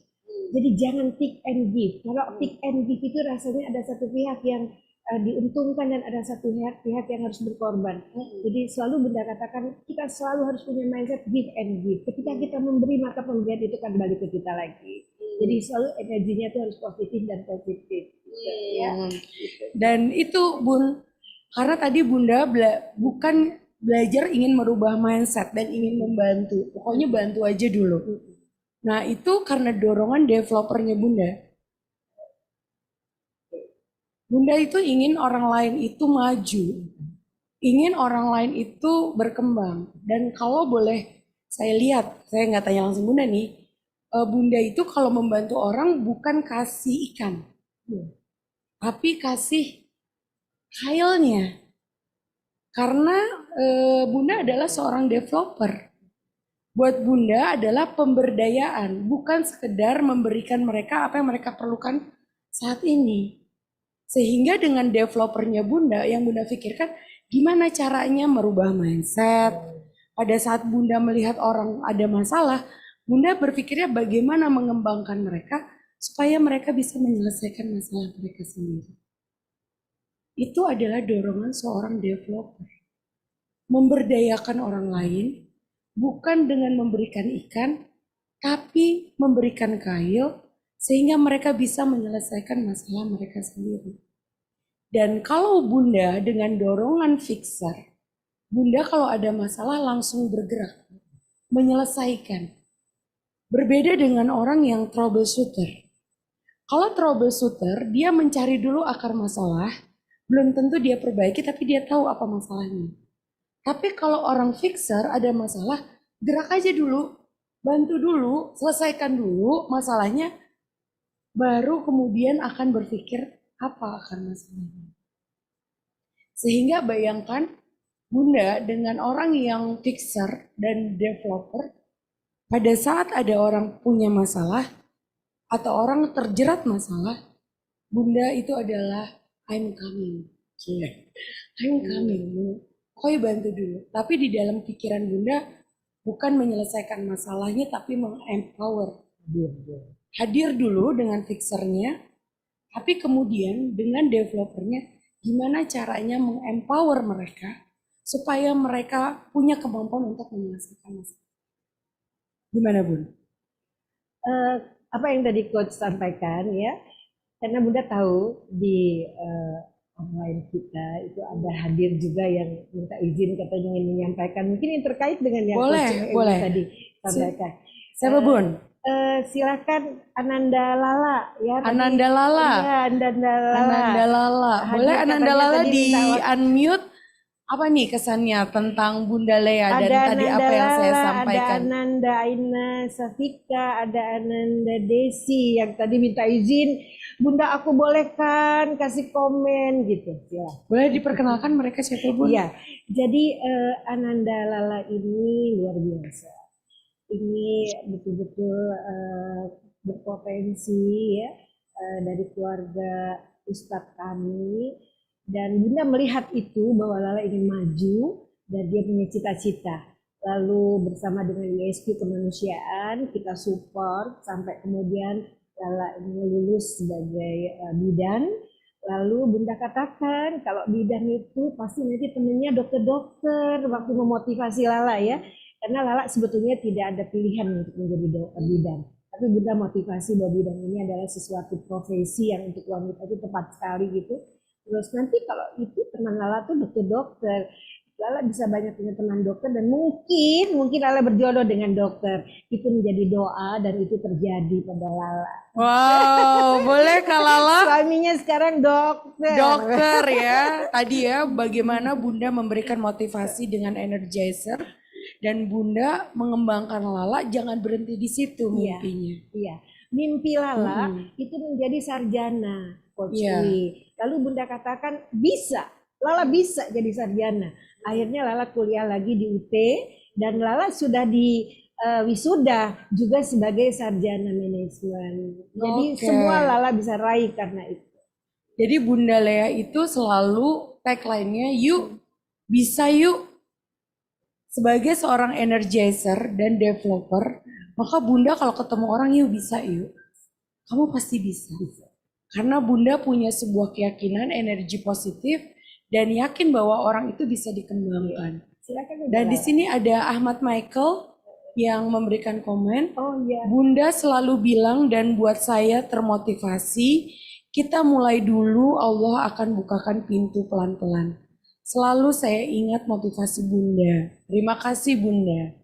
Jadi jangan take and give. Kalau take and give itu rasanya ada satu pihak yang diuntungkan dan ada satu pihak yang harus berkorban. Jadi selalu Bunda katakan kita selalu harus punya mindset give and give. Ketika kita memberi maka pemberian itu kan balik ke kita lagi. Jadi selalu energinya itu harus positif dan positif. Ya. Dan itu Bun, karena tadi Bunda bukan belajar ingin merubah mindset dan ingin membantu. Pokoknya bantu aja dulu. Nah itu karena dorongan developernya Bunda. Bunda itu ingin orang lain itu maju, ingin orang lain itu berkembang. Dan kalau boleh saya lihat, saya nggak tanya langsung Bunda nih, Bunda itu kalau membantu orang bukan kasih ikan, tapi kasih kailnya. Karena Bunda adalah seorang developer. Buat Bunda adalah pemberdayaan, bukan sekedar memberikan mereka apa yang mereka perlukan saat ini. Sehingga dengan developernya Bunda, yang Bunda pikirkan gimana caranya merubah mindset. Pada saat Bunda melihat orang ada masalah, Bunda berpikirnya bagaimana mengembangkan mereka supaya mereka bisa menyelesaikan masalah mereka sendiri. Itu adalah dorongan seorang developer. Memberdayakan orang lain, bukan dengan memberikan ikan, tapi memberikan kail, sehingga mereka bisa menyelesaikan masalah mereka sendiri. Dan kalau Bunda dengan dorongan fixer, Bunda kalau ada masalah langsung bergerak, menyelesaikan. Berbeda dengan orang yang troubleshooter. Kalau troubleshooter, dia mencari dulu akar masalah, belum tentu dia perbaiki tapi dia tahu apa masalahnya. Tapi kalau orang fixer ada masalah, gerak aja dulu, bantu dulu, selesaikan dulu masalahnya, baru kemudian akan berpikir apa akan masalahnya. Sehingga bayangkan Bunda dengan orang yang fixer dan developer, pada saat ada orang punya masalah atau orang terjerat masalah, Bunda itu adalah I'm coming. I'm coming. Pokoknya bantu dulu. Tapi di dalam pikiran Bunda bukan menyelesaikan masalahnya tapi mengempower. Hadir dulu dengan fixernya, tapi kemudian dengan developernya gimana caranya mengempower mereka supaya mereka punya kemampuan untuk menyelesaikan masalah. Gimana Bun? Apa yang tadi Coach sampaikan ya, karena Bunda tahu di online kita itu ada hadir juga yang minta izin katanya ingin menyampaikan mungkin yang terkait dengan yang boleh. Tadi sampaikan. Siapa Bun? Silakan Ananda Lala ya. Ananda Lala. Ya, Ananda Lala. Ananda Lala. Boleh Ananda Lala di unmute. Apa nih kesannya tentang Bunda Lea dan tadi apa yang saya sampaikan? Ada Ananda Aina Safika, ada Ananda Desi yang tadi minta izin, Bunda aku bolehkan kasih komen gitu. Ya. Boleh diperkenalkan mereka siapa Bun? Iya, jadi Ananda Lala ini luar biasa. Ini betul-betul berpotensi ya dari keluarga Ustadz kami. Dan Bunda melihat itu bahwa Lala ingin maju dan dia punya cita-cita. Lalu bersama dengan ISQ Kemanusiaan kita support sampai kemudian Lala ini lulus sebagai bidan. Lalu Bunda katakan kalau bidan itu pasti nanti temennya dokter-dokter waktu memotivasi Lala ya. Karena Lala sebetulnya tidak ada pilihan untuk menjadi bidan. Tapi Bunda motivasi bahwa bidan ini adalah sesuatu profesi yang untuk wanita itu tepat sekali gitu. Terus nanti kalau itu teman Lala tuh dokter-dokter, Lala bisa banyak punya teman dokter dan mungkin Lala berjodoh dengan dokter. Itu menjadi doa dan itu terjadi pada Lala. Wow, boleh Kak Lala? Suaminya sekarang dokter. Dokter ya. Tadi ya bagaimana Bunda memberikan motivasi dengan energizer dan Bunda mengembangkan Lala jangan berhenti di situ Iya. mimpinya. Iya, mimpi Lala itu menjadi sarjana, Coach Wi. Lalu Bunda katakan bisa, Lala bisa jadi sarjana. Akhirnya Lala kuliah lagi di UT dan Lala sudah di wisuda juga sebagai sarjana manajemen. Jadi semua Lala bisa raih karena itu. Jadi Bunda Lea itu selalu tagline-nya yuk, bisa yuk. Sebagai seorang energizer dan developer, maka Bunda kalau ketemu orang yuk bisa yuk. Kamu pasti bisa. Karena Bunda punya sebuah keyakinan energi positif dan yakin bahwa orang itu bisa dikembangkan. Silakan. Dan di sini ada Ahmad Michael yang memberikan komen. Oh iya. Bunda selalu bilang dan buat saya termotivasi, kita mulai dulu Allah akan bukakan pintu pelan-pelan. Selalu saya ingat motivasi Bunda. Terima kasih Bunda.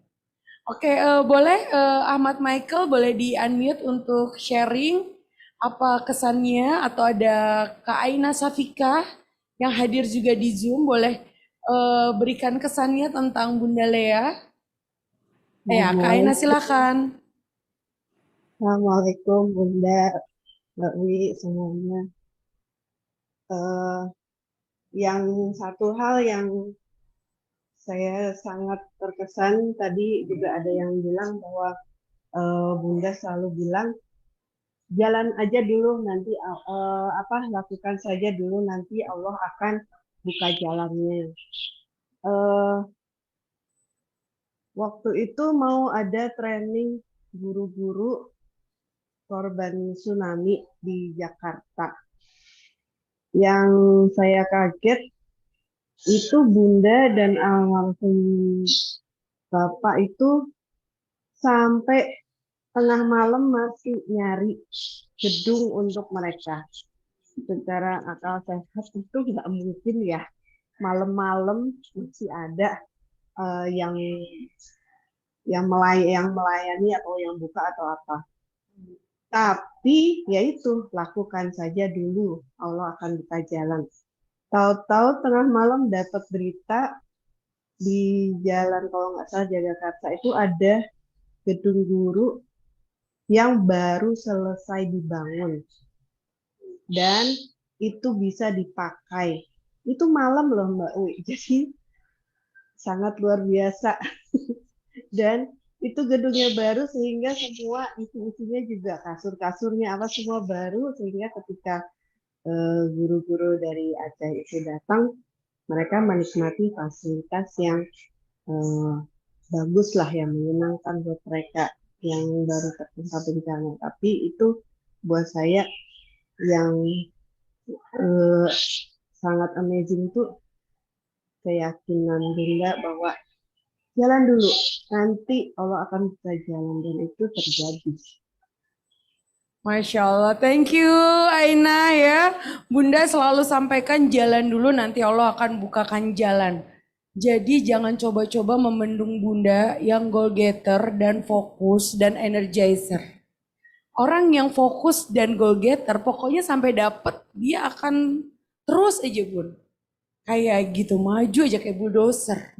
Oke, boleh Ahmad Michael boleh di-unmute untuk sharing apa kesannya atau ada Kak Aina Safika yang hadir juga di Zoom boleh berikan kesannya tentang Bunda Lea. Ya, Kak Aina silakan. Assalamualaikum Bunda, Mbak Wi semuanya. Yang satu hal yang saya sangat terkesan tadi juga ada yang bilang bahwa Bunda selalu bilang jalan aja dulu nanti lakukan saja dulu nanti Allah akan buka jalannya. Waktu itu mau ada training guru-guru korban tsunami di Jakarta. Yang saya kaget itu Bunda dan almarhum Bapak itu sampai tengah malam masih nyari gedung untuk mereka. Secara akal sehat itu nggak mungkin ya malam-malam masih ada yang melayani atau yang buka atau apa. Tapi yaitu lakukan saja dulu, Allah akan buka jalan. Tahu-tahu tengah malam dapat berita di jalan kalau nggak salah Jagakarsa itu ada gedung guru yang baru selesai dibangun dan itu bisa dipakai. Itu malam loh Mbak Wi, jadi sangat luar biasa. Dan itu gedungnya baru sehingga semua isi-isinya juga kasur-kasurnya apa semua baru sehingga ketika guru-guru dari Aceh itu datang mereka menikmati fasilitas yang bagus lah yang menyenangkan buat mereka yang baru tertimpa bencana. Tapi itu buat saya yang sangat amazing tuh keyakinan Bunda bahwa jalan dulu, nanti Allah akan buka jalan dan itu terjadi. Masya Allah, thank you Aina ya. Bunda selalu sampaikan jalan dulu nanti Allah akan bukakan jalan. Jadi jangan coba-coba membendung Bunda yang goal getter dan fokus dan energizer. Orang yang fokus dan goal getter pokoknya sampai dapet dia akan terus aja Bun. Kayak gitu maju aja kayak bulldozer.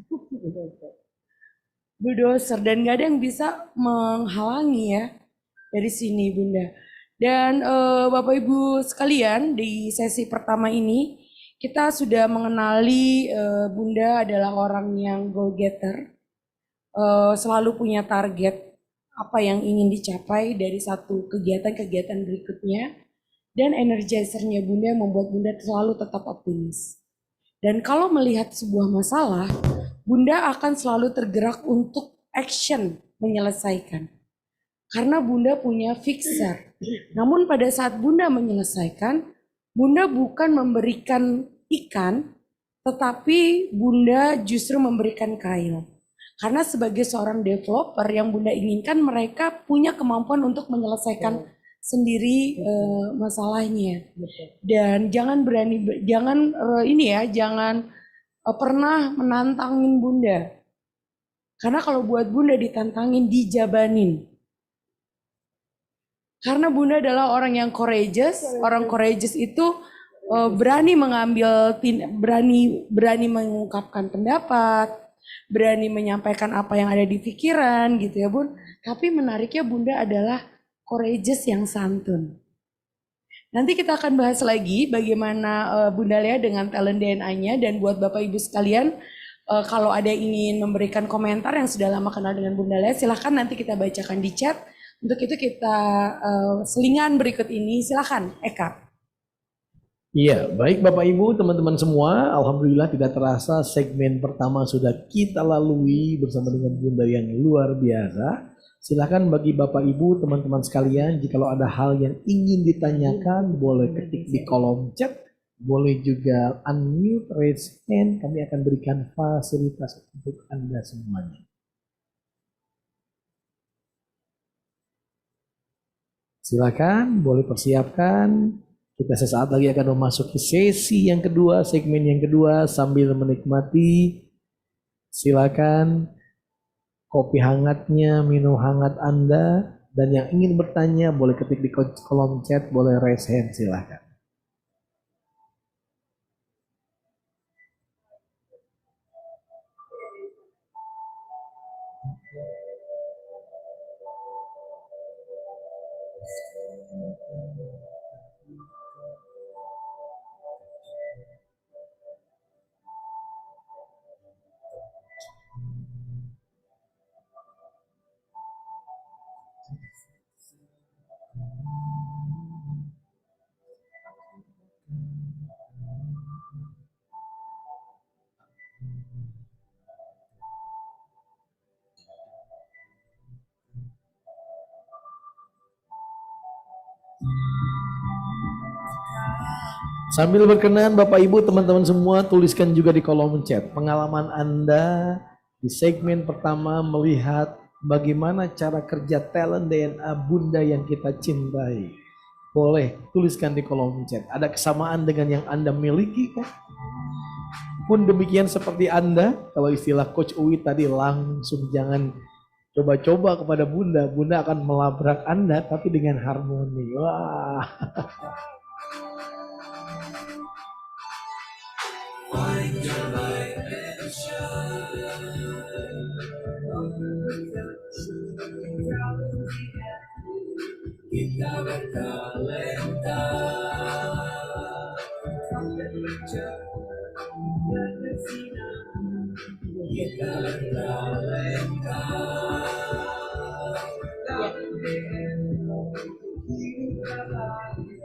Bulldozer dan gak ada yang bisa menghalangi ya dari sini Bunda. Dan Bapak Ibu sekalian di sesi pertama ini kita sudah mengenali Bunda adalah orang yang goal getter, selalu punya target apa yang ingin dicapai dari satu kegiatan-kegiatan berikutnya. dan energizernya Bunda yang membuat Bunda selalu tetap optimis. Dan kalau melihat sebuah masalah, Bunda akan selalu tergerak untuk action menyelesaikan. Karena Bunda punya fixer. Namun pada saat Bunda menyelesaikan, Bunda bukan memberikan ikan, tetapi Bunda justru memberikan kail. Karena sebagai seorang developer yang Bunda inginkan mereka punya kemampuan untuk menyelesaikan sendiri masalahnya. Dan jangan pernah menantangin Bunda. Karena kalau buat Bunda ditantangin, dijabanin. Karena Bunda adalah orang yang courageous. Orang courageous itu berani mengungkapkan pendapat, berani menyampaikan apa yang ada di pikiran gitu ya Bun. Tapi menariknya Bunda adalah courageous yang santun. Nanti kita akan bahas lagi bagaimana Bunda Lea dengan talent DNA-nya, dan buat Bapak Ibu sekalian, kalau ada yang ingin memberikan komentar yang sudah lama kenal dengan Bunda Lea, silahkan nanti kita bacakan di chat. Untuk itu kita selingan berikut ini, silahkan Eka. Iya, baik Bapak Ibu, teman-teman semua, alhamdulillah tidak terasa segmen pertama sudah kita lalui bersama dengan Bunda yang luar biasa. Silakan bagi Bapak Ibu, teman-teman sekalian, jika ada hal yang ingin ditanyakan, boleh ketik di kolom chat, boleh juga unmute, raise hand, kami akan berikan fasilitas untuk Anda semuanya. Silakan, boleh persiapkan. Kita sesaat lagi akan memasuki sesi yang kedua, segmen yang kedua, sambil menikmati. Silakan kopi hangatnya, minum hangat Anda, dan yang ingin bertanya boleh ketik di kolom chat, boleh raise hand, silakan. Sambil berkenan Bapak Ibu, teman-teman semua, tuliskan juga di kolom chat pengalaman Anda di segmen pertama melihat bagaimana cara kerja talent DNA Bunda yang kita cintai. Boleh tuliskan di kolom chat. Ada kesamaan dengan yang Anda miliki kan? Pun demikian seperti Anda, kalau istilah Coach Uwi tadi, langsung jangan coba-coba kepada Bunda. Bunda akan melabrak Anda tapi dengan harmoni. Wah. Find your light and shine. Kita bertalenta. Kita bertalenta.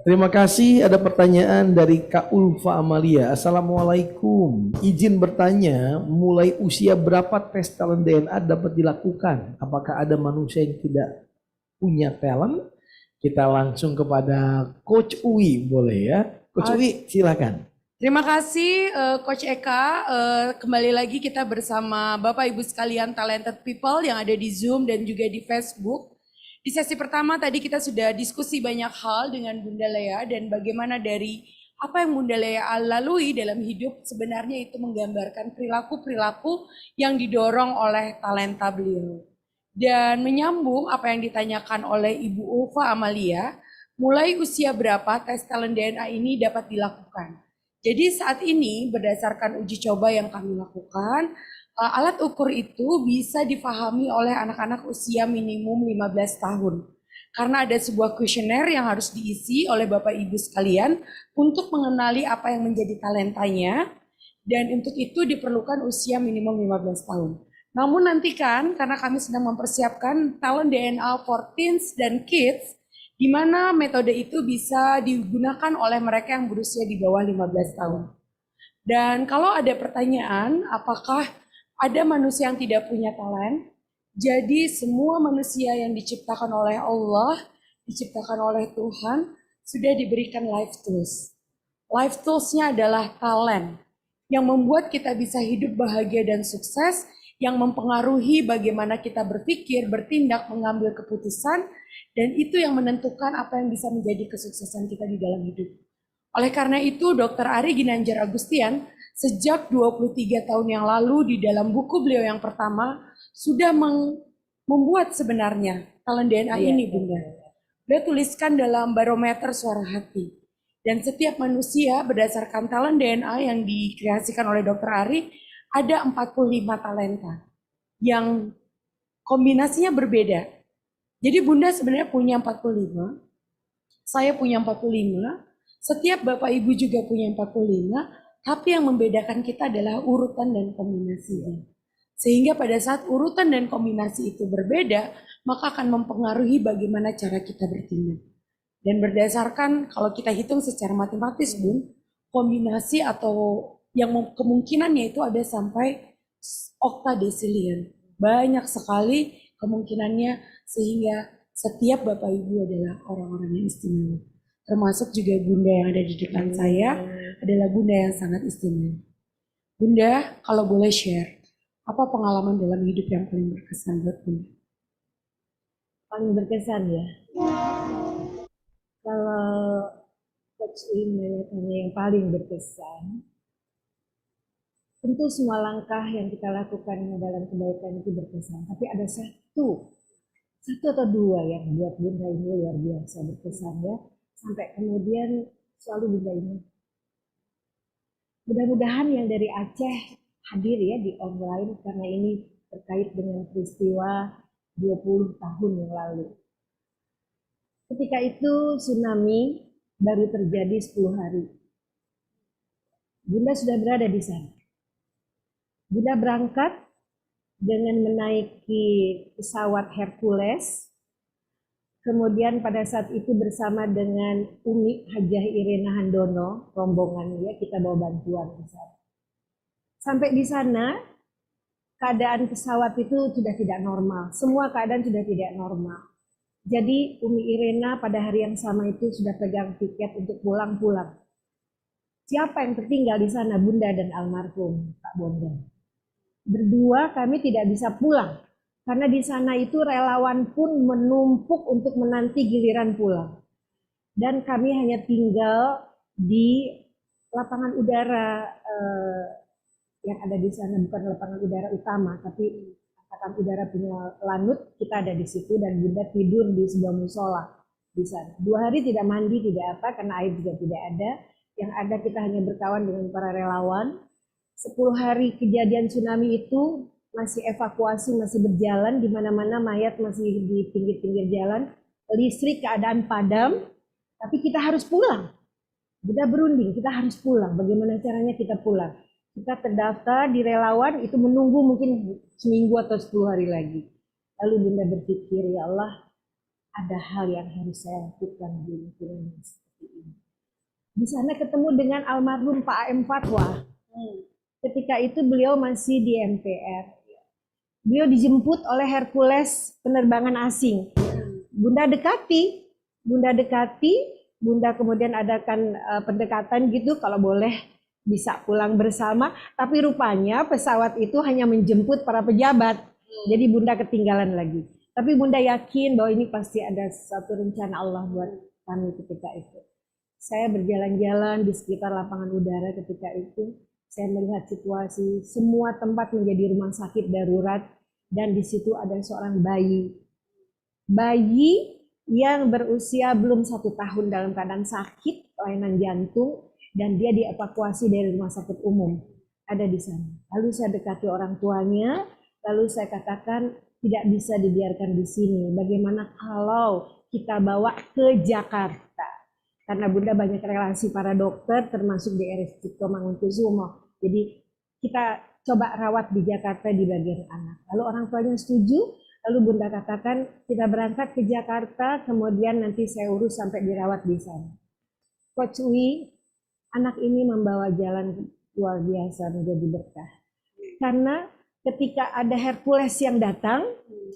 Terima kasih, ada pertanyaan dari Kak Ulfa Amalia. Assalamualaikum, izin bertanya, mulai usia berapa tes talent DNA dapat dilakukan? Apakah ada manusia yang tidak punya talent? Kita langsung kepada Coach Uwi, boleh ya? Coach Uwi, silakan. Terima kasih Coach Eka. Kembali lagi kita bersama Bapak Ibu sekalian talented people yang ada di Zoom dan juga di Facebook. Di sesi pertama tadi kita sudah diskusi banyak hal dengan Bunda Lea, dan bagaimana dari apa yang Bunda Lea lalui dalam hidup sebenarnya itu menggambarkan perilaku-perilaku yang didorong oleh talenta beliau. Dan menyambung apa yang ditanyakan oleh Ibu Ulfa Amalia, mulai usia berapa tes talent DNA ini dapat dilakukan? Jadi saat ini berdasarkan uji coba yang kami lakukan, alat ukur itu bisa difahami oleh anak-anak usia minimum 15 tahun. Karena ada sebuah kuesioner yang harus diisi oleh Bapak Ibu sekalian untuk mengenali apa yang menjadi talentanya, dan untuk itu diperlukan usia minimum 15 tahun. Namun nantikan, karena kami sedang mempersiapkan talent DNA for teens dan kids, di mana metode itu bisa digunakan oleh mereka yang berusia di bawah 15 tahun. Dan kalau ada pertanyaan, apakah ada manusia yang tidak punya talent? Jadi semua manusia yang diciptakan oleh Allah, diciptakan oleh Tuhan, sudah diberikan life tools. Life tools-nya adalah talent yang membuat kita bisa hidup bahagia dan sukses, yang mempengaruhi bagaimana kita berpikir, bertindak, mengambil keputusan, dan itu yang menentukan apa yang bisa menjadi kesuksesan kita di dalam hidup. Oleh karena itu, Dr. Ari Ginanjar Agustian sejak 23 tahun yang lalu di dalam buku beliau yang pertama sudah membuat sebenarnya talent DNA ini, Bunda. Beliau tuliskan dalam barometer suara hati. Dan setiap manusia berdasarkan talent DNA yang dikreasikan oleh Dr. Ari, ada 45 talenta yang kombinasinya berbeda. Jadi Bunda sebenarnya punya 45, saya punya 45, setiap Bapak Ibu juga punya 45, tapi yang membedakan kita adalah urutan dan kombinasinya. Sehingga pada saat urutan dan kombinasi itu berbeda, maka akan mempengaruhi bagaimana cara kita bertindak. Dan berdasarkan kalau kita hitung secara matematis, Bun, kombinasi atau yang kemungkinannya itu ada sampai oktadesilian. Banyak sekali kemungkinannya, sehingga setiap Bapak Ibu adalah orang-orang yang istimewa. Termasuk juga Bunda yang ada di depan saya adalah Bunda yang sangat istimewa. Bunda, kalau boleh share, apa pengalaman dalam hidup yang paling berkesan buat Bunda? Paling berkesan ya. Kalau Coach Wim menanyakannya yang paling berkesan, tentu semua langkah yang kita lakukan dalam kebaikan itu berkesan. Tapi ada satu atau dua yang buat Bunda ini luar biasa berkesan ya. Sampai kemudian selalu Bunda ini. Mudah-mudahan yang dari Aceh hadir ya di online karena ini terkait dengan peristiwa 20 tahun yang lalu. Ketika itu tsunami baru terjadi 10 hari. Bunda sudah berada di sana. Bunda berangkat dengan menaiki pesawat Hercules. Kemudian pada saat itu bersama dengan Umi Hajah Irena Handono, rombongan ya, kita bawa bantuan ke sana. Sampai di sana, keadaan pesawat itu sudah tidak normal. Semua keadaan sudah tidak normal. Jadi Umi Irena pada hari yang sama itu sudah pegang tiket untuk pulang-pulang. Siapa yang tertinggal di sana? Bunda dan almarhum Pak Bondan. Berdua kami tidak bisa pulang. Karena di sana itu relawan pun menumpuk untuk menanti giliran pulang. Dan kami hanya tinggal di lapangan udara yang ada di sana, bukan lapangan udara utama, tapi Angkatan Udara punya lanut, kita ada di situ dan Bunda tidur di sebuah musola di sana. 2 hari tidak mandi, tidak apa, karena air juga tidak ada. Yang ada kita hanya berkawan dengan para relawan. 10 hari kejadian tsunami itu masih evakuasi, masih berjalan, di mana-mana mayat masih di pinggir-pinggir jalan. Listrik keadaan padam, tapi kita harus pulang. Bunda berunding, kita harus pulang. Bagaimana caranya kita pulang? Kita terdaftar di relawan, itu menunggu mungkin seminggu atau 10 hari lagi. Lalu Bunda berpikir, ya Allah, ada hal yang harus saya lakukan di lingkungan seperti ini. Di sana ketemu dengan almarhum Pak A.M. Fatwa. Ketika itu beliau masih di MPR. Beliau dijemput oleh Hercules penerbangan asing. Bunda dekati, Bunda kemudian adakan pendekatan gitu, kalau boleh bisa pulang bersama, tapi rupanya pesawat itu hanya menjemput para pejabat. Jadi Bunda ketinggalan lagi. Tapi Bunda yakin bahwa ini pasti ada satu rencana Allah buat kami ketika itu. Saya berjalan-jalan di sekitar lapangan udara ketika itu. Saya melihat situasi, semua tempat menjadi rumah sakit darurat, dan di situ ada seorang bayi. Bayi yang berusia belum 1 tahun dalam keadaan sakit, kelainan jantung, dan dia dievakuasi dari rumah sakit umum, ada di sana. Lalu saya dekati orang tuanya, lalu saya katakan tidak bisa dibiarkan di sini. Bagaimana kalau kita bawa ke Jakarta? Karena Bunda banyak relasi para dokter, termasuk di RSUD Mangunkusumo. Jadi kita coba rawat di Jakarta di bagian anak. Lalu orang tuanya setuju, Lalu Bunda katakan kita berangkat ke Jakarta, kemudian nanti saya urus sampai dirawat di sana. Coach Wi, anak ini membawa jalan luar biasa menjadi berkah. Karena ketika ada Hercules yang datang,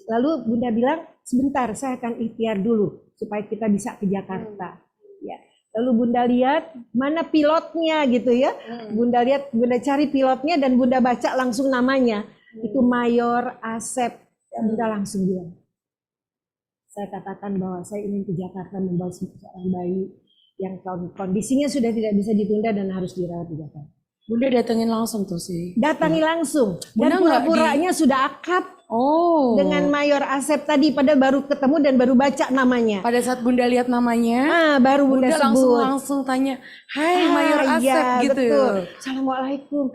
lalu Bunda bilang, sebentar saya akan ikhtiar dulu supaya kita bisa ke Jakarta. Ya. Lalu Bunda lihat mana pilotnya gitu ya. Bunda lihat, Bunda cari pilotnya dan Bunda baca langsung namanya. Itu Mayor Asep. Bunda langsung bilang, saya katakan bahwa saya ingin ke Jakarta membawa seorang bayi yang kondisinya sudah tidak bisa ditunda dan harus dirawat di Jakarta. Bunda datengin langsung tuh sih. Datangi langsung. Bunda Dan pura-puranya sudah akrab dengan Mayor Asep tadi, pada baru ketemu dan baru baca namanya. Pada saat Bunda lihat namanya, baru Bunda sebut. langsung tanya, Hai Mayor Asep iya, gitu. Betul. Assalamualaikum,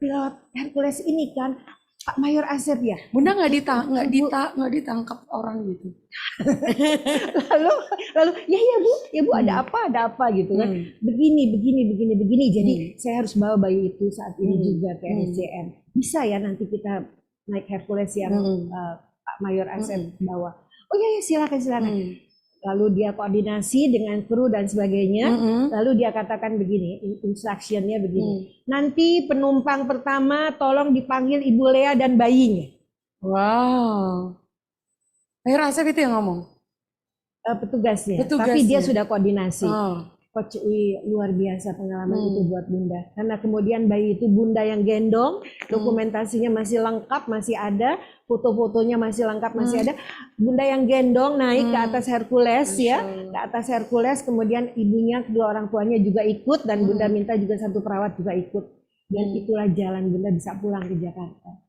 pilot Hercules ini kan Pak Mayor Asep ya. Bunda nggak ditangkap orang gitu. lalu ya bu ada apa gitu kan. Begini. Jadi saya harus bawa bayi itu saat ini juga ke RSCM. Bisa ya nanti kita naik Hercules yang Pak Mayor Asep bawa. Oh iya silakan. Lalu dia koordinasi dengan kru dan sebagainya. Lalu dia katakan begini, instructionnya begini. Nanti penumpang pertama tolong dipanggil Ibu Lea dan bayinya. Wow. Mayor Asep itu yang ngomong? Petugasnya. Tapi dia sudah koordinasi. Coach Wi, luar biasa pengalaman itu buat Bunda. Karena kemudian bayi itu Bunda yang gendong, dokumentasinya masih lengkap, masih ada, foto-fotonya masih lengkap, masih ada. Bunda yang gendong naik ke atas Hercules ya, ke atas Hercules, kemudian ibunya, kedua orang tuanya juga ikut, dan Bunda minta juga satu perawat juga ikut. Dan itulah jalan Bunda bisa pulang ke Jakarta.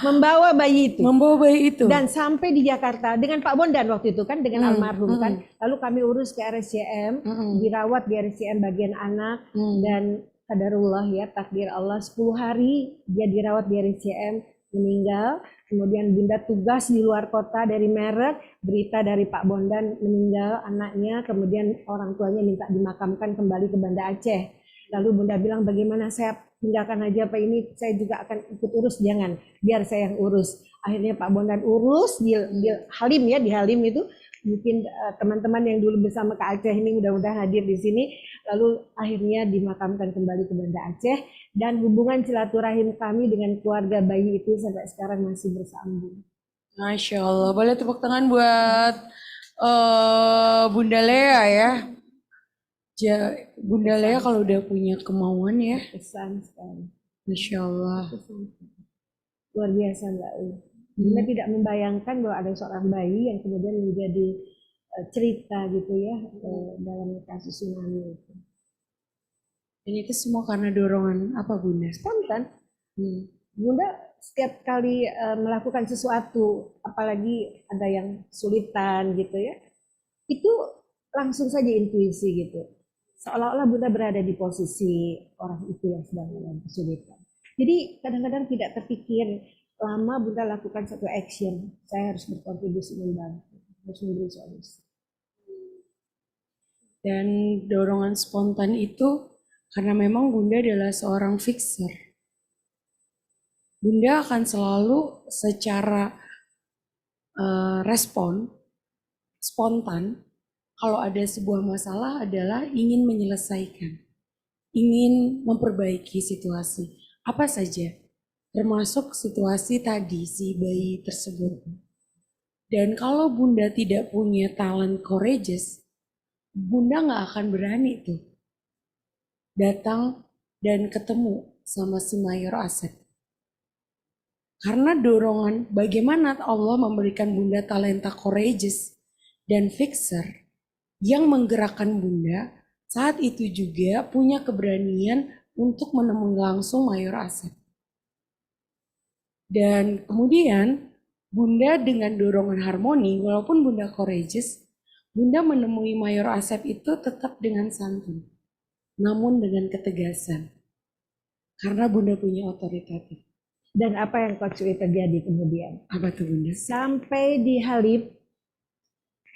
Membawa bayi itu dan sampai di Jakarta dengan Pak Bondan waktu itu kan, dengan almarhum kan. Lalu kami urus ke RSCM, dirawat di RSCM bagian anak, dan qadarullah ya, takdir Allah, 10 hari dia dirawat di RSCM, meninggal. Kemudian Bunda tugas di luar kota dari Merek, berita dari Pak Bondan meninggal anaknya, kemudian orang tuanya minta dimakamkan kembali ke Banda Aceh. Lalu Bunda bilang, bagaimana saya tinggalkan aja Pak ini, saya juga akan ikut urus, jangan, biar saya yang urus. Akhirnya Pak Bondan urus di Halim ya, di Halim itu. Mungkin teman-teman yang dulu bersama Kak Aceh ini mudah-mudahan hadir di sini. Lalu akhirnya dimakamkan kembali ke Banda Aceh, dan hubungan silaturahim kami dengan keluarga bayi itu sampai sekarang masih bersambung. Masya Allah, boleh tepuk tangan buat Bunda Lea ya. Bunda Lea kalau udah punya kemauan ya. Pesan sekali. Masya Allah. Luar biasa Mbak Uli. Bunda tidak membayangkan bahwa ada seorang bayi yang kemudian menjadi cerita gitu ya dalam kasus tsunami itu. Dan itu semua karena dorongan apa Bunda? Spontan. Bunda setiap kali melakukan sesuatu, apalagi ada yang kesulitan gitu ya, itu langsung saja intuisi gitu. Seolah-olah Bunda berada di posisi orang itu yang sedang dalam kesulitan. Jadi kadang-kadang tidak terpikir lama, Bunda lakukan satu action. Saya harus berkontribusi membantu, harus memberi solusi. Dan dorongan spontan itu karena memang Bunda adalah seorang fixer. Bunda akan selalu secara respon spontan. Kalau ada sebuah masalah adalah ingin menyelesaikan, ingin memperbaiki situasi, apa saja, termasuk situasi tadi si bayi tersebut. Dan kalau Bunda tidak punya talent courageous, Bunda nggak akan berani tuh datang dan ketemu sama si Mayor Asep. Karena dorongan bagaimana Allah memberikan Bunda talenta courageous dan fixer, yang menggerakkan Bunda saat itu juga punya keberanian untuk menemui langsung Mayor Asep. Dan kemudian Bunda dengan dorongan harmoni, walaupun Bunda courageous, Bunda menemui Mayor Asep itu tetap dengan santun, namun dengan ketegasan. Karena Bunda punya otoritatif. Dan apa yang Coach Wi terjadi kemudian? Apa tuh Bunda? Sampai di Halim,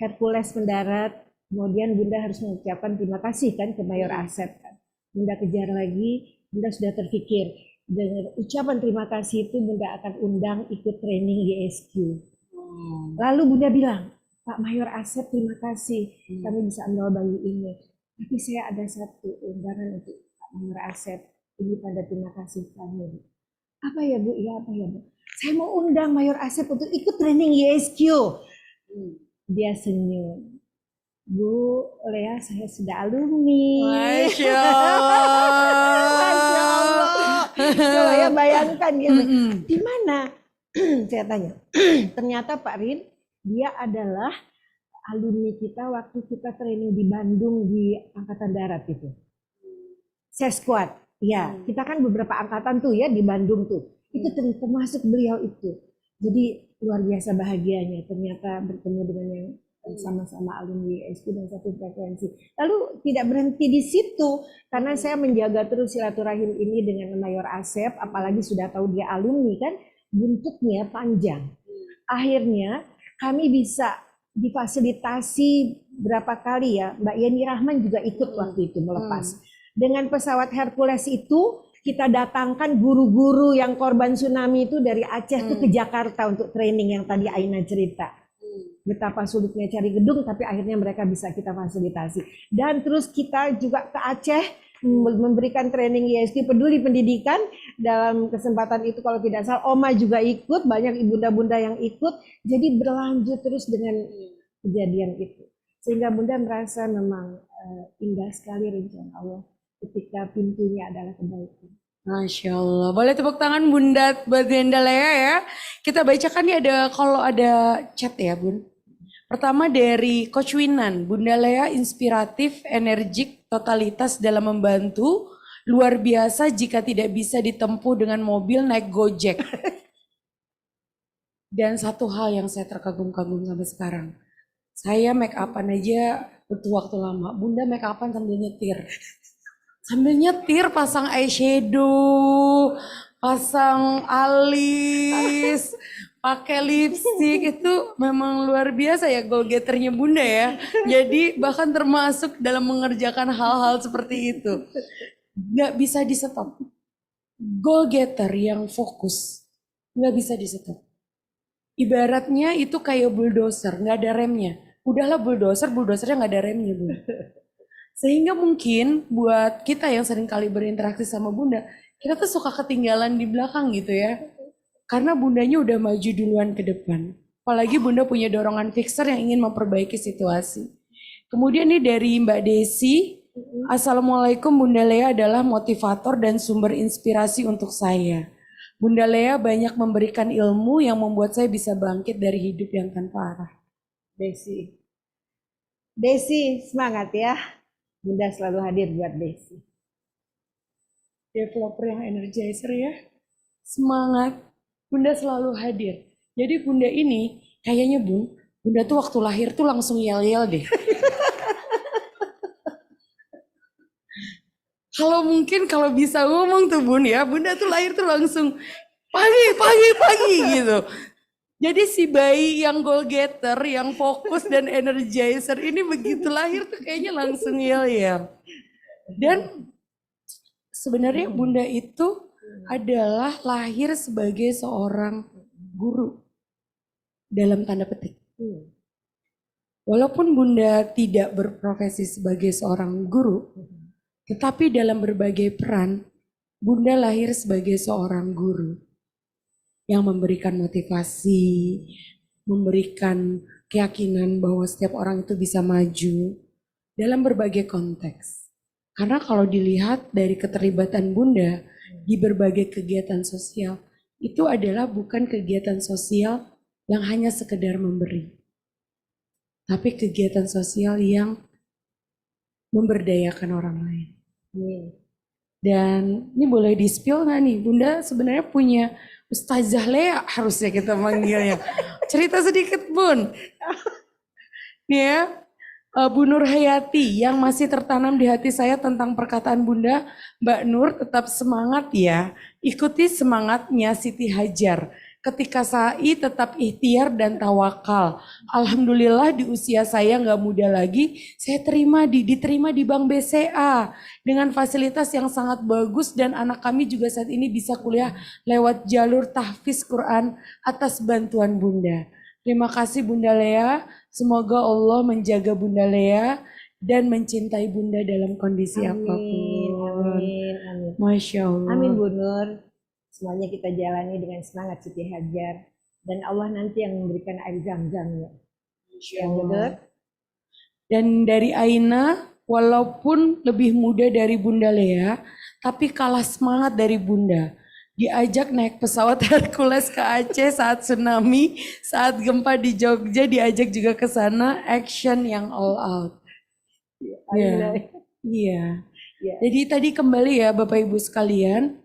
Hercules mendarat. Kemudian Bunda harus mengucapkan terima kasih kan ke Mayor Asep kan. Bunda kejar lagi, Bunda sudah terpikir, dengan ucapan terima kasih itu Bunda akan undang ikut training YSQ. Lalu Bunda bilang, Pak Mayor Asep terima kasih kami bisa ambil bayi ini. Tapi saya ada satu undangan untuk Pak Mayor Asep. Ini tanda terima kasih kami. Apa ya Bu? Ya apa ya Bu? Saya mau undang Mayor Asep untuk ikut training YSQ. Dia senyum. Bu Lea, saya sudah alumni. Masya Allah. Masya Allah. Coba ya bayangkan gitu. Di mana? Saya tanya. Ternyata Pak Rin, dia adalah alumni kita waktu kita training di Bandung di Angkatan Darat itu. Sesquad. Ya, kita kan beberapa angkatan tuh ya di Bandung tuh. Itu termasuk beliau itu. Jadi luar biasa bahagianya ternyata bertemu dengan yang sama-sama alumni YSQ dan satu frekuensi. Lalu tidak berhenti di situ karena saya menjaga terus silaturahim ini dengan Mayor Asep, apalagi sudah tahu dia alumni kan, buntutnya panjang. Akhirnya kami bisa difasilitasi berapa kali ya, Mbak Yeni Rahman juga ikut waktu itu melepas. Dengan pesawat Hercules itu kita datangkan guru-guru yang korban tsunami itu dari Aceh tuh ke Jakarta untuk training yang tadi Aina cerita. Betapa sulitnya cari gedung tapi akhirnya mereka bisa kita fasilitasi. Dan terus kita juga ke Aceh memberikan training YSQ peduli pendidikan. Dalam kesempatan itu kalau tidak salah Oma juga ikut, banyak ibunda-bunda yang ikut. Jadi berlanjut terus dengan kejadian itu. Sehingga Bunda merasa memang indah sekali rencana Allah ketika pintunya adalah kebaikan. Masya Allah. Boleh tepuk tangan Bunda buat Bunda Lea ya. Kita bacakan nih kalau ada chat ya Bun. Pertama dari Coach Winan. Bunda Lea inspiratif, energik, totalitas dalam membantu. Luar biasa jika tidak bisa ditempuh dengan mobil naik Gojek. Dan satu hal yang saya terkagum-kagum sampai sekarang. Saya make upan aja butuh waktu lama. Bunda make upan sambil nyetir. Sambil nyetir pasang eyeshadow, pasang alis, pakai lipstick itu memang luar biasa ya goal getternya Bunda ya. Jadi bahkan termasuk dalam mengerjakan hal-hal seperti itu. Nggak bisa di stop. Goal getter yang fokus nggak bisa di stop. Ibaratnya itu kayak bulldozer, nggak ada remnya. Udahlah bulldozer-nya nggak ada remnya Bunda. Sehingga mungkin buat kita yang sering kali berinteraksi sama Bunda, kita tuh suka ketinggalan di belakang gitu ya. Karena Bundanya udah maju duluan ke depan. Apalagi Bunda punya dorongan fixer yang ingin memperbaiki situasi. Kemudian nih dari Mbak Desi, Assalamualaikum Bunda Lea adalah motivator dan sumber inspirasi untuk saya. Bunda Lea banyak memberikan ilmu yang membuat saya bisa bangkit dari hidup yang tanpa arah. Desi semangat ya. Bunda selalu hadir buat Desi. Developer yang energizer ya. Semangat. Bunda selalu hadir. Jadi Bunda ini kayaknya Bunda tuh waktu lahir tuh langsung yel-yel deh. Kalau bisa ngomong tuh ya, Bunda tuh lahir tuh langsung pagi gitu. Jadi si bayi yang goal getter, yang fokus dan energizer ini begitu lahir tuh kayaknya langsung yel-yel. Dan sebenarnya Bunda itu adalah lahir sebagai seorang guru dalam tanda petik. Walaupun Bunda tidak berprofesi sebagai seorang guru, tetapi dalam berbagai peran, Bunda lahir sebagai seorang guru yang memberikan motivasi, memberikan keyakinan bahwa setiap orang itu bisa maju dalam berbagai konteks. Karena kalau dilihat dari keterlibatan Bunda di berbagai kegiatan sosial, itu adalah bukan kegiatan sosial yang hanya sekedar memberi, tapi kegiatan sosial yang memberdayakan orang lain. Dan ini boleh di-spill nggak nih? Bunda sebenarnya punya Ustazah Lea harusnya kita manggilnya. Cerita sedikit Bun. Nih ya, Bu Nur Hayati yang masih tertanam di hati saya tentang perkataan Bunda, Mbak Nur tetap semangat ya. Ikuti semangatnya Siti Hajar. Ketika sa'i tetap ikhtiar dan tawakal. Alhamdulillah di usia saya nggak muda lagi, saya diterima di Bank BCA dengan fasilitas yang sangat bagus dan anak kami juga saat ini bisa kuliah lewat jalur tahfiz Quran atas bantuan Bunda. Terima kasih Bunda Lea, semoga Allah menjaga Bunda Lea dan mencintai Bunda dalam kondisi apapun. Amin. Masya Allah. Amin Bu Nur. Semuanya kita jalani dengan semangat Siti Hajar. Dan Allah nanti yang memberikan air zam-zamnya. Yang benar. Dan dari Aina, walaupun lebih muda dari Bunda Lea, tapi kalah semangat dari Bunda. Diajak naik pesawat Hercules ke Aceh saat tsunami, saat gempa di Jogja, diajak juga ke sana, action yang all out. Iya. Jadi tadi kembali ya Bapak Ibu sekalian,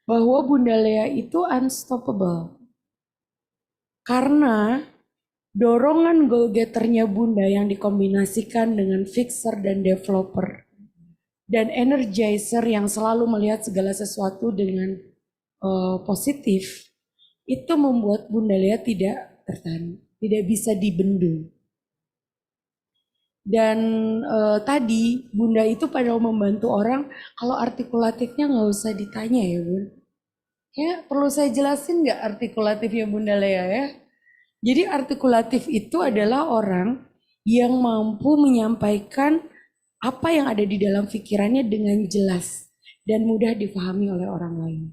bahwa Bunda Lea itu unstoppable. Karena dorongan goal-getternya Bunda yang dikombinasikan dengan fixer dan developer. Dan energizer yang selalu melihat segala sesuatu dengan positif. Itu membuat Bunda Lea tidak tertahan, tidak bisa dibendung. Dan tadi Bunda itu padahal membantu orang, kalau artikulatifnya nggak usah ditanya ya Bun. Ya perlu saya jelasin nggak artikulatifnya Bunda Lea ya? Jadi artikulatif itu adalah orang yang mampu menyampaikan apa yang ada di dalam pikirannya dengan jelas dan mudah dipahami oleh orang lain.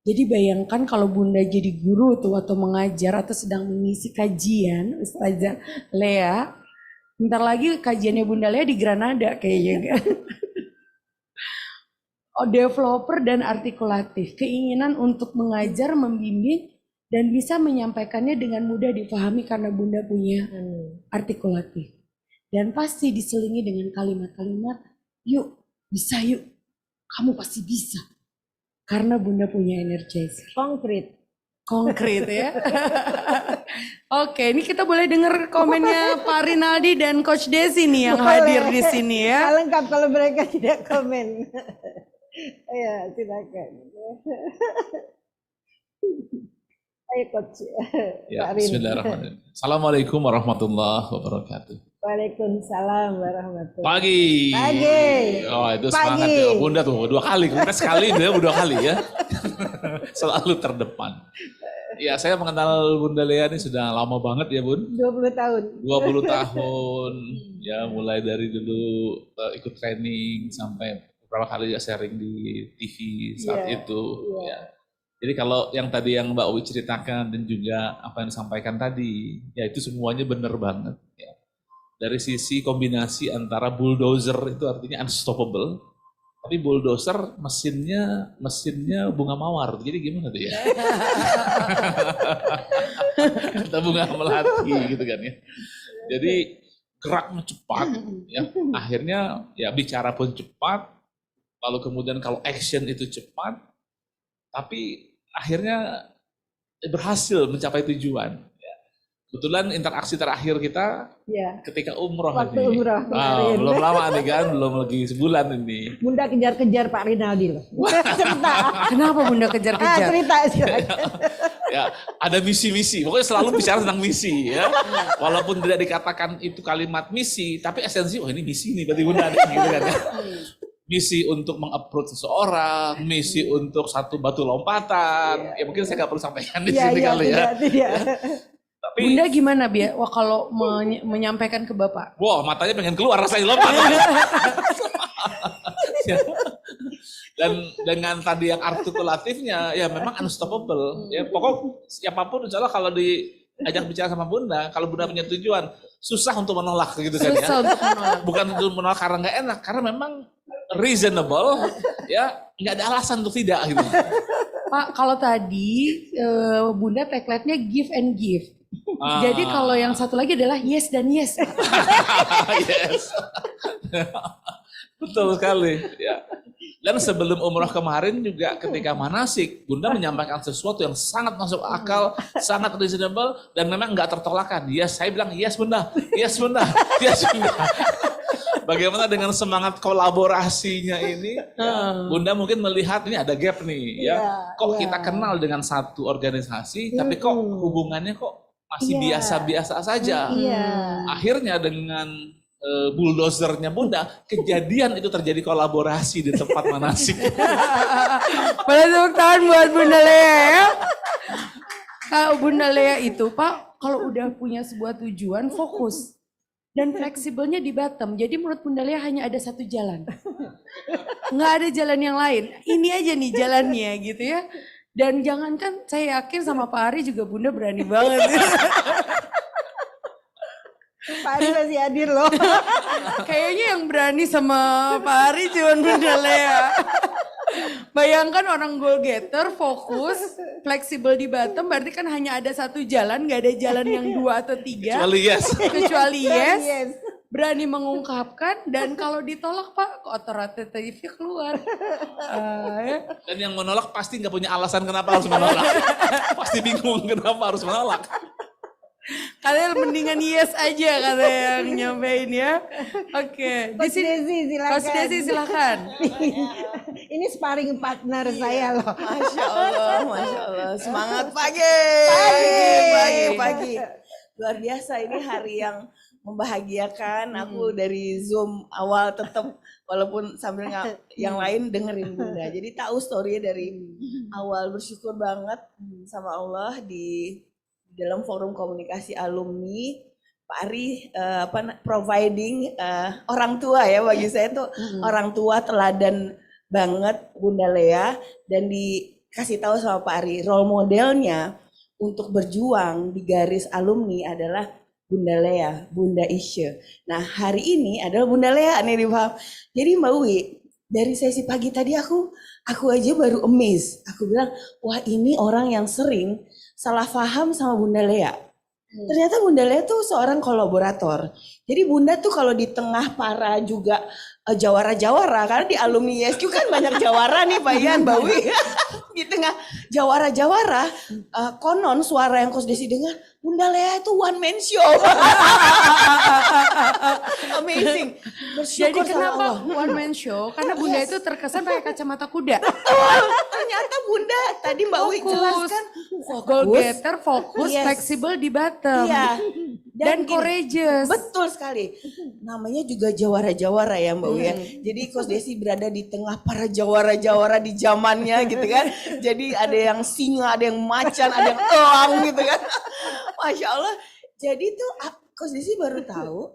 Jadi bayangkan kalau Bunda jadi guru tuh atau mengajar atau sedang mengisi kajian Ustazah Lea. Bentar lagi kajiannya Bunda Lea di Granada kayaknya. Developer dan artikulatif. Keinginan untuk mengajar, membimbing, dan bisa menyampaikannya dengan mudah dipahami karena Bunda punya artikulatif. Dan pasti diselingi dengan kalimat-kalimat, yuk, bisa yuk, kamu pasti bisa. Karena Bunda punya energizer. Konkret ya. Oke, ini kita boleh dengar komennya Pak Rinaldi dan Coach Desi nih yang hadir di sini ya. Lengkap kalau mereka tidak komen. Ya, silakan. Ayo Coach. Ya, bismillahirrahmanirrahim. Assalamualaikum warahmatullahi wabarakatuh. Waalaikumsalam warahmatullahi Pagi. Oh, itu semangat ya. Bunda tuh 2 kali. Kemarin sekali, dia 2 kali ya. Selalu terdepan. Ya, saya mengenal Bunda Lea ini sudah lama banget ya, Bun. 20 tahun. 20 tahun. Ya, mulai dari dulu ikut training sampai beberapa kali ya sharing di TV saat itu. Ya. Jadi kalau yang tadi yang Mbak Uwi ceritakan dan juga apa yang disampaikan tadi, ya itu semuanya benar banget. Ya. Dari sisi kombinasi antara bulldozer itu artinya unstoppable, tapi bulldozer mesinnya bunga mawar. Jadi gimana tuh ya? Kata bunga melati gitu kan ya. Jadi geraknya cepat, ya. Akhirnya ya bicara pun cepat, lalu kemudian kalau action itu cepat, tapi akhirnya berhasil mencapai tujuan. Kebetulan interaksi terakhir kita ketika umroh waktu ini. Umroh belum lama nih kan, belum lagi sebulan ini. Bunda kejar-kejar Pak Rinaldi loh. Cerita. Kenapa Bunda kejar-kejar? Cerita. Ya, ada misi-misi. Pokoknya selalu bicara tentang misi ya. Walaupun tidak dikatakan itu kalimat misi, tapi esensi ini misi nih berarti Bunda gitu kan ya. Misi untuk meng-approach seseorang, misi untuk satu batu lompatan. Ya mungkin saya nggak perlu sampaikan di sini kali ya. Tapi, Bunda gimana Bia? Wah kalau menyampaikan ke Bapak? Wah matanya pengen keluar rasanya lompat. Dan dengan tadi yang artikulatifnya ya memang unstoppable. Ya pokok siapapun insya Allah kalau diajak bicara sama Bunda, kalau Bunda punya tujuan, susah untuk menolak gitu kan ya. Susah untuk menolak. Bukan untuk menolak karena nggak enak, karena memang reasonable, ya nggak ada alasan untuk tidak gitu. Pak, kalau tadi Bunda tagline-nya give and give. Jadi kalau yang satu lagi adalah yes dan yes. Yes. Betul sekali. Ya. Dan sebelum umroh kemarin juga ketika manasik, Bunda menyampaikan sesuatu yang sangat masuk akal, sangat reasonable, dan memang nggak tertolakkan. Yes, saya bilang yes Bunda, yes Bunda, yes Bunda. bagaimana dengan semangat kolaborasinya ini? Ya, Bunda mungkin melihat ini ada gap nih, ya. Kok kita kenal dengan satu organisasi, tapi kok hubungannya kok masih biasa-biasa saja. Akhirnya dengan bulldozernya Bunda, kejadian itu terjadi kolaborasi di tempat manasik. Boleh tepuk tangan buat Bunda Lea ya. Kalau Bunda Lea itu Pak, kalau udah punya sebuah tujuan fokus. Dan fleksibelnya di Batam, jadi menurut Bunda Lea hanya ada satu jalan. Nggak ada jalan yang lain, ini aja nih jalannya gitu ya. Dan jangankan saya yakin sama Pak Ari juga Bunda berani banget. Pak Ari masih hadir loh. Kayaknya yang berani sama Pak Ari cuma Bunda Lea. Bayangkan orang goal getter, fokus, fleksibel di Batam, berarti kan hanya ada satu jalan, nggak ada jalan yang 2 atau 3. Kecuali yes. Berani mengungkapkan, dan kalau ditolak Pak, otoritatifnya keluar. Dan yang menolak pasti nggak punya alasan kenapa harus menolak. Pasti bingung kenapa harus menolak. Kalian mendingan yes aja kata yang nyampein ya. Oke. Coach Desi silakan. Coach Desi silakan. Ini sparring partner saya loh. Masya Allah. Semangat pagi. Luar biasa, ini hari yang membahagiakan. Aku dari Zoom awal tetap walaupun sambil yang lain dengerin Bunda. Jadi tahu story dari awal, bersyukur banget sama Allah di dalam forum komunikasi alumni. Pak Ari providing orang tua ya, bagi saya tuh orang tua teladan banget Bunda Lea, dan dikasih tahu sama Pak Ari role modelnya untuk berjuang di garis alumni adalah Bunda Lea, Bunda Isya. Nah hari ini adalah Bunda Lea nih dipaham. Jadi Mbak Wi, dari sesi pagi tadi aku aja baru amazed. Aku bilang, wah ini orang yang sering salah paham sama Bunda Lea. Ternyata Bunda Lea tuh seorang kolaborator. Jadi Bunda tuh kalau di tengah para juga jawara-jawara, karena di alumni ISQ kan banyak jawara nih Pak Ian, Mbak Wi. Di tengah jawara-jawara, konon suara yang Coach Desi dengar, Bunda Lea itu one man show. Amazing. Jadi kenapa one man show? Karena Bunda itu terkesan pakai kacamata kuda. Ternyata Bunda tadi Mbak Wi jelaskan goal getter, fokus, fleksibel di Batam. Iya. Dan courageous. Betul sekali. Namanya juga jawara-jawara ya Mbak Wi ya. Jadi Coach Desi berada di tengah para jawara-jawara di zamannya gitu kan. Jadi ada yang singa, ada yang macan, ada yang elang gitu kan. Masya Allah. Jadi tuh Coach Desi baru tahu.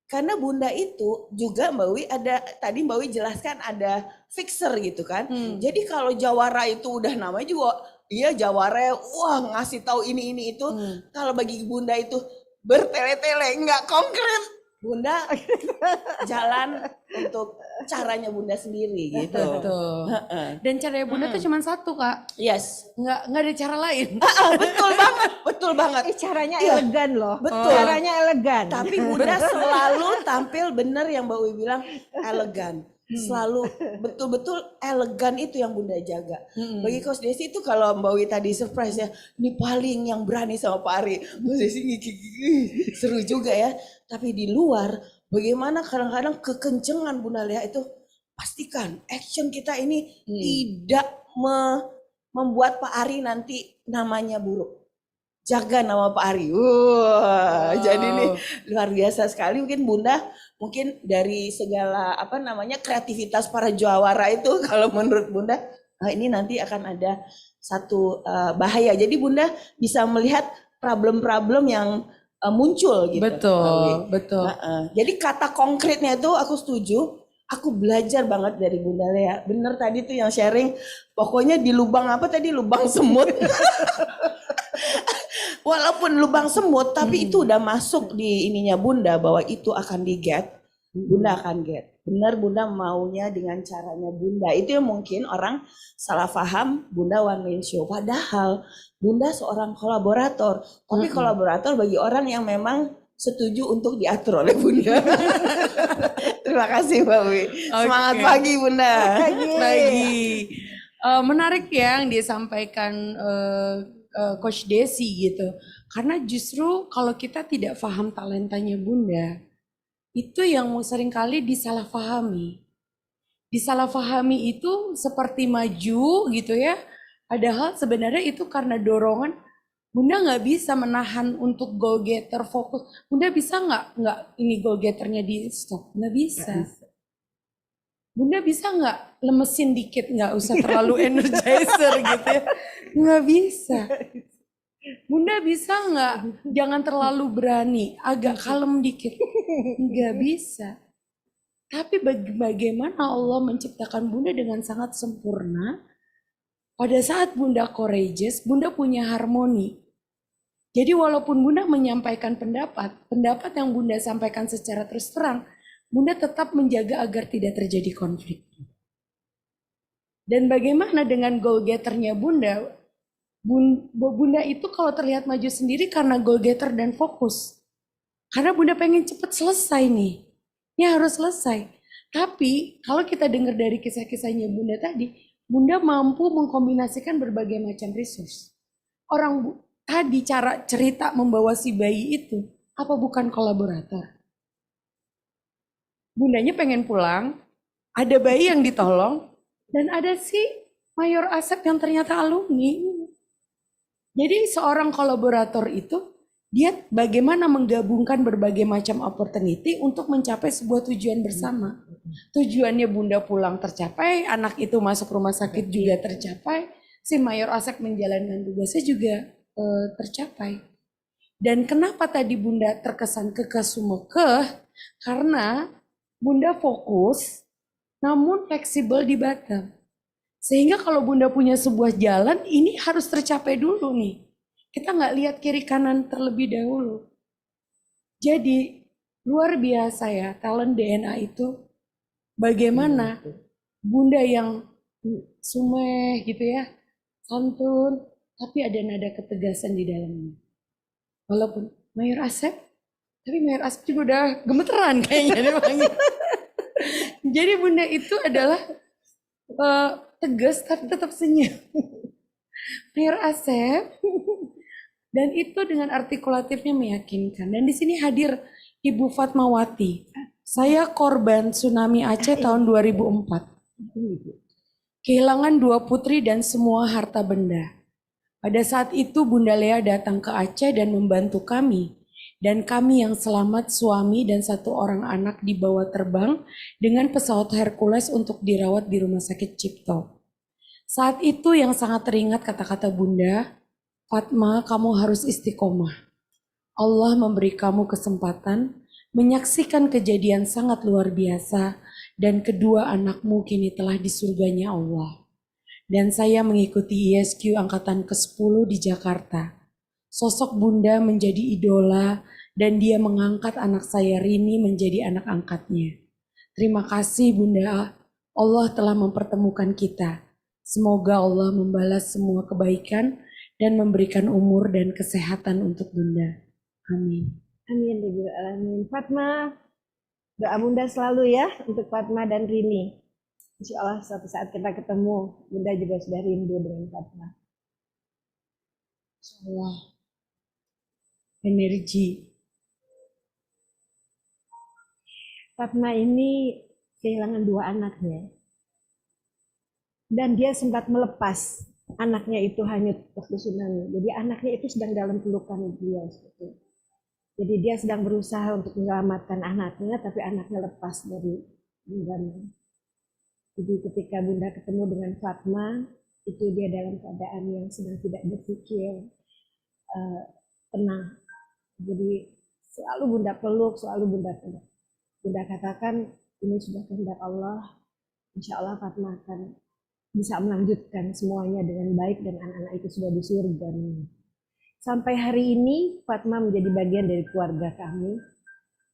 Karena Bunda itu juga Mbak Wi ada, tadi Mbak Wi jelaskan ada fixer gitu kan. Jadi kalau jawara itu udah namanya juga, iya jawara, wah ngasih tahu ini itu. Kalau bagi Bunda itu bertele-tele, nggak konkret. Bunda jalan untuk caranya Bunda sendiri gitu. Betul. Dan caranya Bunda tuh cuma satu Kak. Yes. Nggak ada cara lain. Betul banget. Caranya elegan loh. Betul. Caranya elegan. Tapi Bunda selalu tampil benar yang Mbak Wi bilang, elegan. Selalu betul-betul elegan itu yang Bunda jaga. Bagi Coach Desi itu kalau Mbak Wi tadi surprise ya, ini paling yang berani sama Pak Ari. Coach Desi seru juga ya. Tapi di luar, bagaimana kadang-kadang kekencengan Bunda Lea itu, pastikan action kita ini tidak membuat Pak Ari nanti namanya buruk. Jaga nama Pak Ari. Jadi nih luar biasa sekali. Mungkin Bunda, mungkin dari segala kreativitas para jawara itu, kalau menurut Bunda, ini nanti akan ada satu bahaya. Jadi Bunda bisa melihat problem-problem yang muncul gitu. Betul. Jadi kata konkretnya itu aku setuju. Aku belajar banget dari Bunda Lea. Bener tadi tuh yang sharing, pokoknya di lubang lubang semut. Walaupun lubang semut, tapi itu udah masuk di ininya Bunda bahwa itu akan di-get. Bunda akan get. Benar Bunda maunya dengan caranya Bunda. Itu yang mungkin orang salah paham Bunda one man show. Padahal Bunda seorang kolaborator. Tapi kolaborator bagi orang yang memang setuju untuk diatur oleh Bunda. Terima kasih Mbak Wi. Semangat pagi Bunda. Pagi. Menarik ya yang disampaikan Coach Desi gitu. Karena justru kalau kita tidak paham talentanya Bunda, itu yang seringkali disalahpahami. Disalahpahami itu seperti maju gitu ya, padahal sebenarnya itu karena dorongan. Bunda nggak bisa menahan untuk goal getter fokus. Bunda bisa nggak ini goal getternya di stop? Nggak bisa. Bunda bisa nggak lemesin dikit, nggak usah terlalu energizer gitu ya? Nggak bisa. Bunda bisa nggak jangan terlalu berani, agak kalem dikit? Nggak bisa. Tapi bagaimana Allah menciptakan Bunda dengan sangat sempurna. Pada saat Bunda courageous, Bunda punya harmoni. Jadi walaupun Bunda menyampaikan pendapat yang Bunda sampaikan secara terus terang, Bunda tetap menjaga agar tidak terjadi konflik. Dan bagaimana dengan goal getternya Bunda? Bunda itu kalau terlihat maju sendiri karena goal getter dan fokus. Karena Bunda pengen cepat selesai nih. Ini harus selesai. Tapi kalau kita dengar dari kisah-kisahnya Bunda tadi, Bunda mampu mengkombinasikan berbagai macam resource. Orang tadi cara cerita membawa si bayi itu, apa bukan kolaborator? Bundanya pengen pulang, ada bayi yang ditolong, dan ada si Mayor Asep yang ternyata alumni. Jadi seorang kolaborator itu, dia bagaimana menggabungkan berbagai macam opportunity untuk mencapai sebuah tujuan bersama. Tujuannya Bunda pulang tercapai, anak itu masuk rumah sakit juga tercapai, si Mayor Asep menjalankan tugasnya juga tercapai. Dan kenapa tadi Bunda terkesan kekeh? Karena Bunda fokus, namun fleksibel di bottom. Sehingga kalau Bunda punya sebuah jalan, ini harus tercapai dulu nih. Kita nggak lihat kiri kanan terlebih dahulu. Jadi luar biasa ya talent DNA itu. Bagaimana Bunda yang sumeh gitu ya, santun, tapi ada nada ketegasan di dalamnya. Walaupun Mayor Asep, tapi Mayor Asep juga udah gemeteran kayaknya dia panggil. Jadi Bunda itu adalah tegas tapi tetap senyum. Mayor Asep, dan itu dengan artikulatifnya meyakinkan. Dan di sini hadir Ibu Fatmawati. Saya korban tsunami Aceh tahun 2004. Kehilangan 2 putri dan semua harta benda. Pada saat itu Bunda Lea datang ke Aceh dan membantu kami. Dan kami yang selamat, suami dan 1 orang anak dibawa terbang dengan pesawat Hercules untuk dirawat di Rumah Sakit Cipto. Saat itu yang sangat teringat kata-kata Bunda, Fatma, kamu harus istiqomah. Allah memberi kamu kesempatan menyaksikan kejadian sangat luar biasa dan kedua anakmu kini telah di surganya Allah. Dan saya mengikuti ISQ angkatan ke-10 di Jakarta. Sosok Bunda menjadi idola dan dia mengangkat anak saya Rini menjadi anak angkatnya. Terima kasih Bunda, Allah telah mempertemukan kita. Semoga Allah membalas semua kebaikan dan memberikan umur dan kesehatan untuk Bunda. Amin. Amin. Amin. Fatma, doa Bunda selalu ya untuk Fatma dan Rini. Insya Allah suatu saat kita ketemu, Bunda juga sudah rindu dengan Fatma. Insya Allah. Energi. Fatma ini kehilangan 2 anaknya. Dan dia sempat melepas anaknya itu hanyut waktu tsunami. Jadi anaknya itu sedang dalam pelukan beliau. Jadi dia sedang berusaha untuk menyelamatkan anaknya, tapi anaknya lepas dari genggaman. Jadi ketika Bunda ketemu dengan Fatma, itu dia dalam keadaan yang sedang tidak berpikir, tenang. Jadi selalu Bunda peluk, selalu Bunda peluk. Bunda katakan ini sudah kehendak Allah, insya Allah Fatma akan bisa melanjutkan semuanya dengan baik dan anak-anak itu sudah di surga. Sampai hari ini Fatma menjadi bagian dari keluarga kami,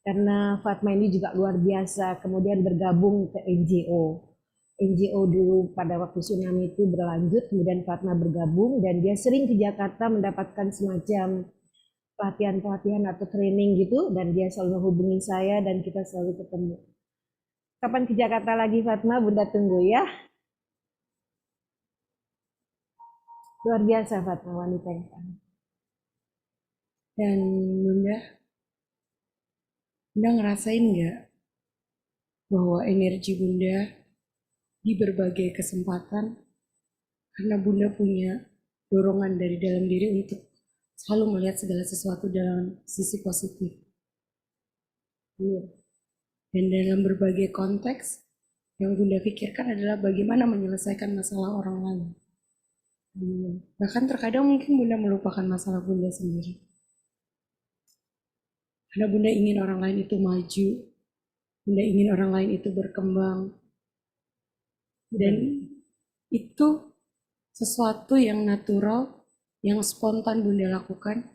karena Fatma ini juga luar biasa, kemudian bergabung ke NGO. NGO dulu pada waktu tsunami itu berlanjut, kemudian Fatma bergabung dan dia sering ke Jakarta mendapatkan semacam pelatihan-pelatihan atau training gitu, dan dia selalu menghubungi saya dan kita selalu ketemu. Kapan ke Jakarta lagi Fatma? Bunda tunggu ya. Luar biasa Fatma, wanita yang sangat. Dan Bunda, Bunda ngerasain nggak bahwa energi Bunda di berbagai kesempatan, karena Bunda punya dorongan dari dalam diri untuk selalu melihat segala sesuatu dalam sisi positif. Iya. Dan dalam berbagai konteks, yang Bunda pikirkan adalah bagaimana menyelesaikan masalah orang lain. Bahkan terkadang mungkin Bunda melupakan masalah Bunda sendiri. Karena Bunda ingin orang lain itu maju, Bunda ingin orang lain itu berkembang. Dan itu sesuatu yang natural, yang spontan Bunda lakukan,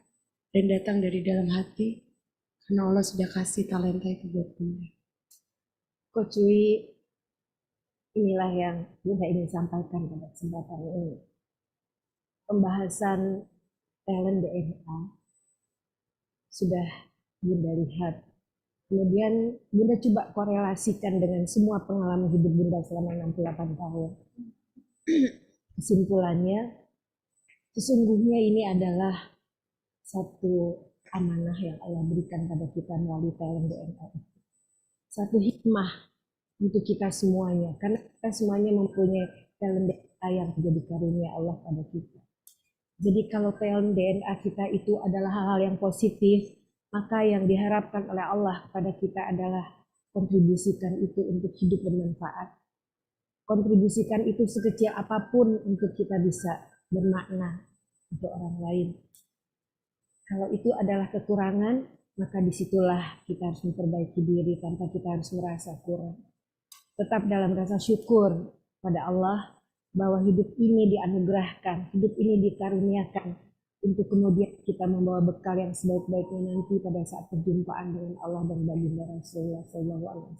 dan datang dari dalam hati, karena Allah sudah kasih talenta itu buat Bunda. Coach Wi, inilah yang Bunda ingin sampaikan pada kesempatan ini. Pembahasan talent DNA sudah Bunda lihat. Kemudian Bunda coba korelasikan dengan semua pengalaman hidup Bunda selama 68 tahun. Kesimpulannya, sesungguhnya ini adalah satu amanah yang Allah berikan pada kita melalui talent DNA. Satu hikmah untuk kita semuanya, karena kita semuanya mempunyai talent DNA yang menjadi karunia Allah pada kita. Jadi kalau talent DNA kita itu adalah hal-hal yang positif, maka yang diharapkan oleh Allah kepada kita adalah kontribusikan itu untuk hidup bermanfaat. Kontribusikan itu sekecil apapun untuk kita bisa bermakna untuk orang lain. Kalau itu adalah kekurangan, maka disitulah kita harus memperbaiki diri tanpa kita harus merasa kurang. Tetap dalam rasa syukur pada Allah bahwa hidup ini dianugerahkan, hidup ini dikaruniakan untuk kemudian kita membawa bekal yang sebaik-baiknya nanti pada saat perjumpaan dengan Allah dan baginda Rasulullah SAW.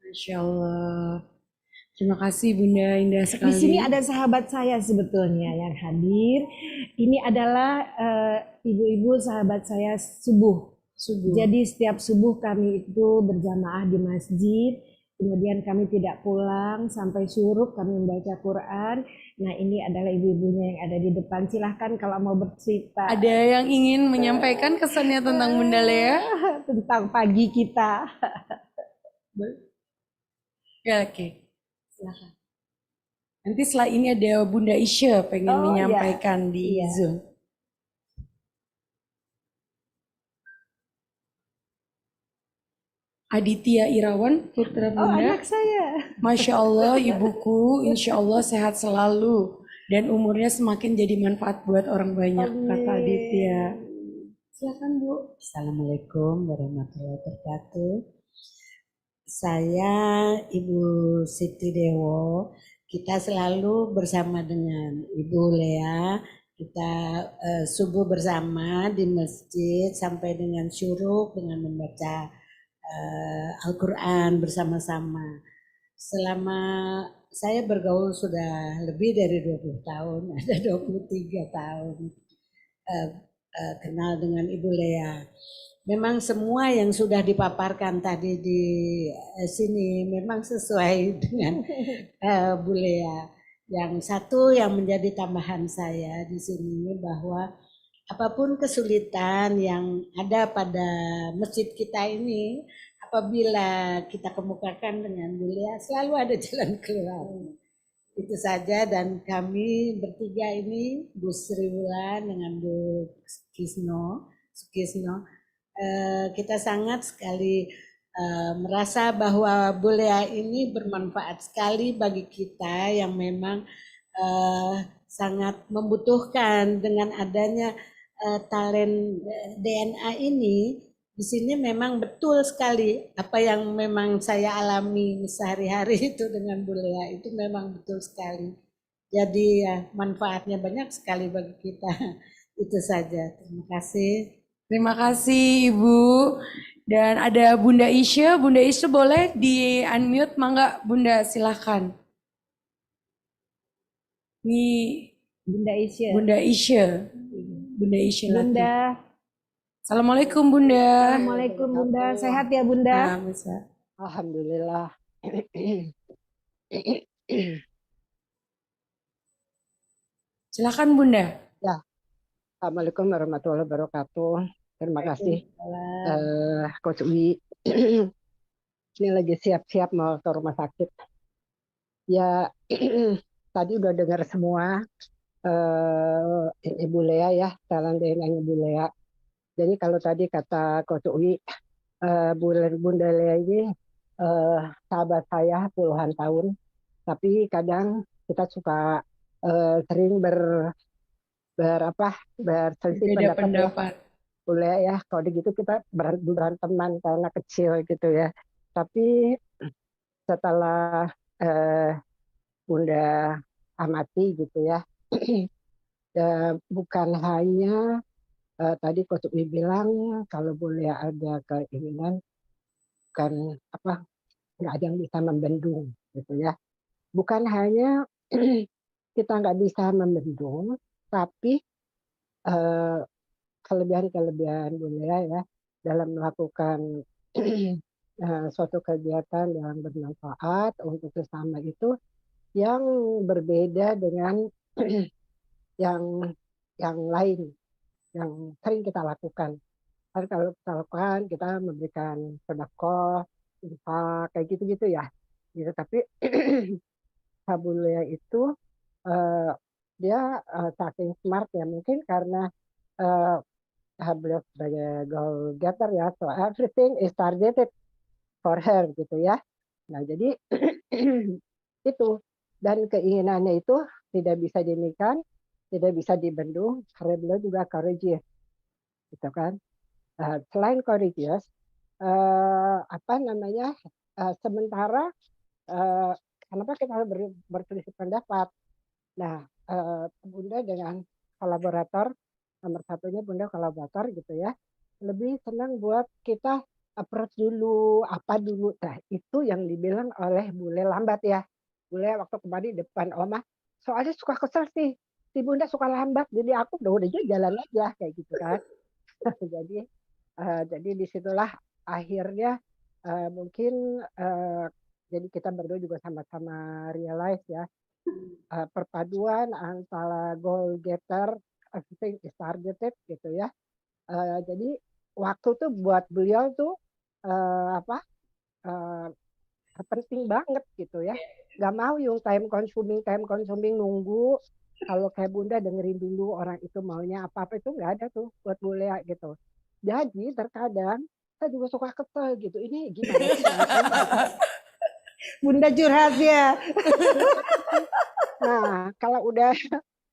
Masya Allah. Terima kasih Bunda, indah sekali. Di sini ada sahabat saya sebetulnya yang hadir. Ini adalah ibu-ibu sahabat saya subuh. Jadi setiap subuh kami itu berjamaah di masjid. Kemudian kami tidak pulang sampai syuruk, kami membaca Quran. Nah ini adalah ibu-ibunya yang ada di depan. Silahkan kalau mau bercerita. Ada yang ingin menyampaikan kesannya tentang Bunda Lea? Tentang pagi kita. Ya, oke. Silahkan. Nanti setelah ini ada Bunda Isya pengen menyampaikan di Zoom. Aditya Irawan, putra Bunda. Anak saya. Masya Allah, ibuku, insya Allah sehat selalu. Dan umurnya semakin jadi manfaat buat orang banyak, kata Aditya. Silakan Bu. Assalamualaikum warahmatullahi wabarakatuh. Saya Ibu Siti Dewo. Kita selalu bersama dengan Ibu Lea. Kita subuh bersama di masjid sampai dengan syuruk dengan membaca Al-Quran bersama-sama. Selama saya bergaul sudah lebih dari 20 tahun, ada 23 tahun kenal dengan Ibu Lea. Memang semua yang sudah dipaparkan tadi di sini memang sesuai dengan Bu Lea. Yang satu yang menjadi tambahan saya di sini bahwa apapun kesulitan yang ada pada masjid kita ini, apabila kita kemukakan dengan Bu Lea, selalu ada jalan keluar. Itu saja, dan kami bertiga ini, Bu Sri Wulan dengan Bu Sukisno, kita sangat sekali merasa bahwa Bu Lea ini bermanfaat sekali bagi kita yang memang sangat membutuhkan dengan adanya talent DNA ini. Di sini memang betul sekali apa yang memang saya alami sehari-hari itu dengan Bu Lea, itu memang betul sekali. Jadi ya, manfaatnya banyak sekali bagi kita. Itu saja. Terima kasih. Terima kasih Ibu. Dan ada Bunda Isya. Bunda Isya boleh di unmute, mangga Bunda silahkan. Ini Bunda Isya. Bunda Isya. Bunda Isya. Bunda. Assalamualaikum Bunda. Assalamualaikum Bunda. Sehat ya Bunda? Alhamdulillah. Silakan Bunda. Ya. Assalamualaikum warahmatullahi wabarakatuh. Terima kasih, Waalaikumsalam. Coach Wi. Ini lagi siap-siap mau ke rumah sakit. Ya, tadi udah dengar semua Ibu Lea ya, talent DNA Ibu Lea. Jadi kalau tadi kata Coach Wi, Bunda Lea ini sahabat saya puluhan tahun, tapi kadang kita suka sering berselisih Beda pendapat ya. pendapat. Boleh ya, kalau gitu kita beranteman karena kecil gitu ya. Tapi setelah Bunda amati gitu ya, bukan hanya tadi Coach Wi bilang kalau boleh ada keinginan, kan apa, nggak ada yang bisa membendung gitu ya. Bukan hanya kita nggak bisa membendung, tapi kelebihan-kelebihan Bunda ya dalam melakukan suatu kegiatan yang bermanfaat untuk sesama itu yang berbeda dengan yang lain yang sering kita lakukan. Kan kalau kita lakukan, kita memberikan sedekah, infak, kayak gitu-gitu ya. Gitu. Tapi Bunda itu dia saking smart ya, mungkin karena beliau sebagai goal getter ya, so everything is targeted for her gitu ya. Nah jadi itu, dan keinginannya itu tidak bisa dinikan, tidak bisa dibendung karena beliau juga courageous gitu kan. Selain courageous, sementara kenapa kita harus berselisih pendapat? Nah, Bunda dengan kolaborator, nomor satunya Bunda kolaborator gitu ya, lebih senang buat kita approach dulu, apa dulu. Nah, itu yang dibilang oleh Bule lambat ya. Bule waktu kemarin depan Oma, soalnya suka kesel sih, si Bunda suka lambat, jadi aku udah jalan aja kayak gitu kan. Jadi disitulah akhirnya mungkin jadi kita berdua juga sama-sama realize ya, perpaduan antara goal getter, everything is targeted gitu ya. Jadi waktu tuh buat beliau tuh penting banget gitu ya. Gak mau yung time consuming nunggu. Kalau kayak Bunda dengerin dulu orang itu maunya apa-apa, itu nggak ada tuh buat Bule gitu. Jadi terkadang saya juga suka kesel gitu. Ini gimana sih? Bunda curhat ya. Nah, kalau udah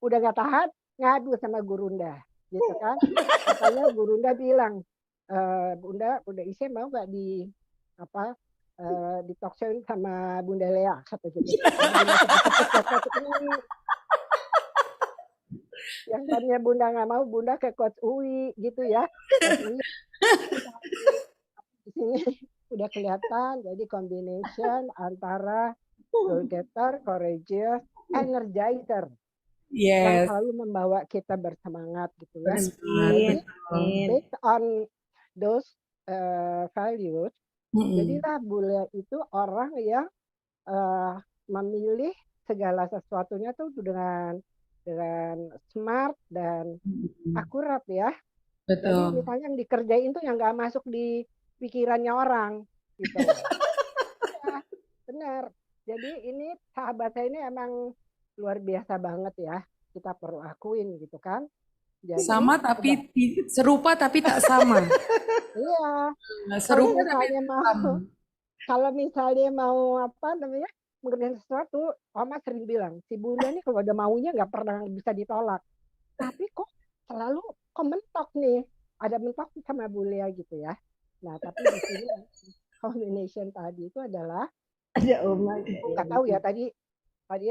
nggak tahan, ngadu sama Gurunda, gitu kan? Makanya Gurunda bilang, Bunda Ise mau nggak di talk show sama Bunda Lea, kata gitu. Yang tadinya Bunda nggak mau, Bunda ke Coach Wi gitu ya. Di sini udah kelihatan, jadi combination antara goal getter, courageous, energizer. Yang selalu membawa kita bersemangat gitu ya. Jadi based on those values, jadilah Bule itu orang yang memilih segala sesuatunya tuh dengan smart dan akurat ya. Betul. Jadi misalnya yang dikerjain tuh yang nggak masuk di pikirannya orang gitu. Ya, benar. Jadi ini sahabat saya ini emang luar biasa banget ya. Kita perlu akuin gitu kan. Jadi, sama tapi serupa tapi tak sama. Iya. Serupa tapi kalau misalnya mau mengerjakan sesuatu, Oma sering bilang, si Bunda nih kalau ada maunya nggak pernah bisa ditolak. Tapi kok selalu mentok nih, ada mentok sama Bule gitu ya. Nah, tapi di sini combination tadi itu adalah ada Oma. Nggak tahu ya tadi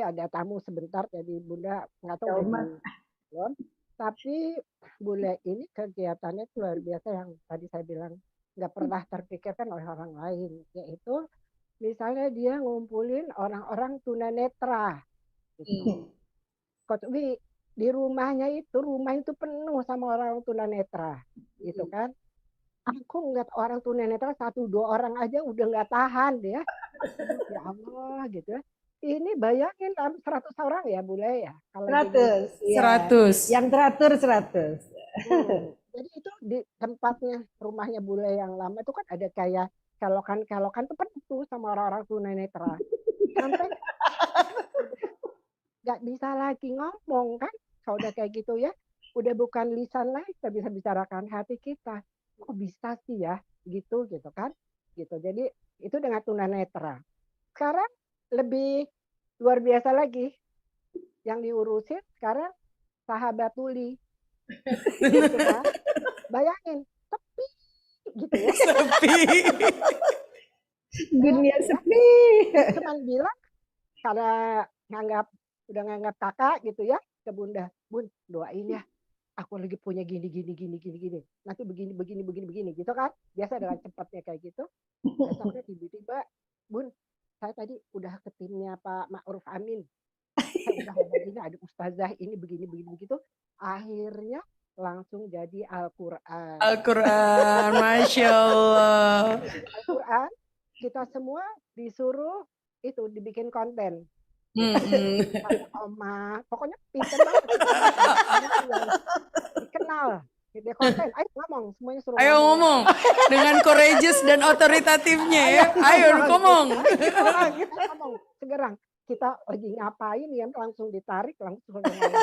ada tamu sebentar, jadi Bunda nggak tahu belum. Tapi Bule ini kegiatannya luar biasa yang tadi saya bilang nggak pernah terpikirkan oleh orang lain, yaitu misalnya dia ngumpulin orang-orang tunanetra gitu. Coach Wi, di rumah itu penuh sama orang tunanetra gitu kan. Aku ngeliat orang tunanetra 1-2 orang aja udah nggak tahan ya. Ya Allah gitu ya. Ini bayangin 100 orang ya Bule ya. Kalau 100. Ya. 100. Yang teratur 100. Jadi itu di tempatnya rumahnya bule yang lama itu kan ada kayak kelokan-kelokan tuh penuh tuh sama orang-orang tunanetra. Sampai nggak bisa lagi ngomong kan, kalau udah kayak gitu ya, udah bukan lisan lagi kita bisa bicarakan hati kita. Kok bisa sih ya, gitu kan, gitu. Jadi itu dengan tunanetra. Sekarang lebih luar biasa lagi, yang diurusin sekarang sahabat tuli. Gitu kan. Bayangin, sepi gitu ya. Sepi. Dunia sepi. Cuman bilang karena udah nganggap kakak gitu ya ke Bunda, Bun doain ya, aku lagi punya gini. Nanti begini gitu kan. Biasa dengan cepatnya kayak gitu. Besoknya tiba-tiba, Bun, saya tadi udah ke timnya Pak Ma'ruf Amin. Saya udah begini, ada ustazah ini begini begitu. Akhirnya langsung jadi Al-Quran. Al-Quran, Masya Allah. Al-Quran, kita semua disuruh itu dibikin konten. Oma, pokoknya pinter banget. Dikenal, dia konten. Ayo ngomong, semuanya suruh Ayo ngomong dengan courageous dan otoritatifnya ya. Ayo ngomong. Ngomong, sekarang kita lagi ngapain ya langsung ditarik langsung ngomong.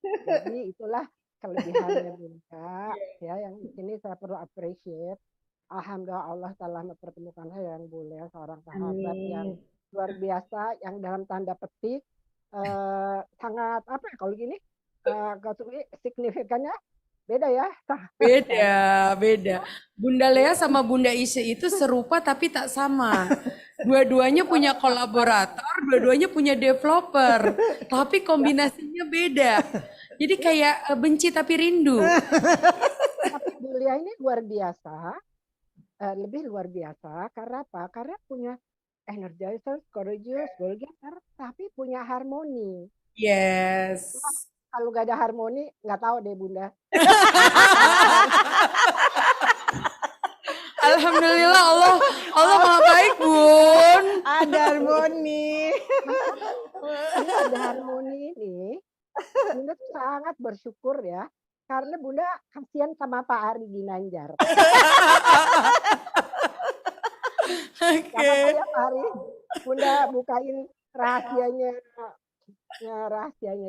Jadi itulah kelebihannya Bunda ya, yang di sini saya perlu appreciate. Alhamdulillah Allah telah mempertemukan saya yang boleh seorang sahabat yang luar biasa, yang dalam tanda petik sangat apa kalau gini signifikannya beda ya. Beda. Bunda Lea sama Bunda Isya itu serupa tapi tak sama. Dua-duanya punya kolaborator, dua-duanya punya developer, tapi kombinasinya beda. Jadi kayak benci tapi rindu. Tapi Bunda ini luar biasa, lebih luar biasa karena apa? Karena punya energizer, courageous, go-getter, tapi punya harmoni. Yes. Kalau nggak ada harmoni, nggak tahu deh Bunda. Alhamdulillah Allah maha baik Bun. Ada harmoni. Ada harmoni ini. Bunda sangat bersyukur ya. Karena Bunda kasihan sama Pak Ari Ginanjar. Oke. Ya Pak Ari, Bunda bukain rahasianya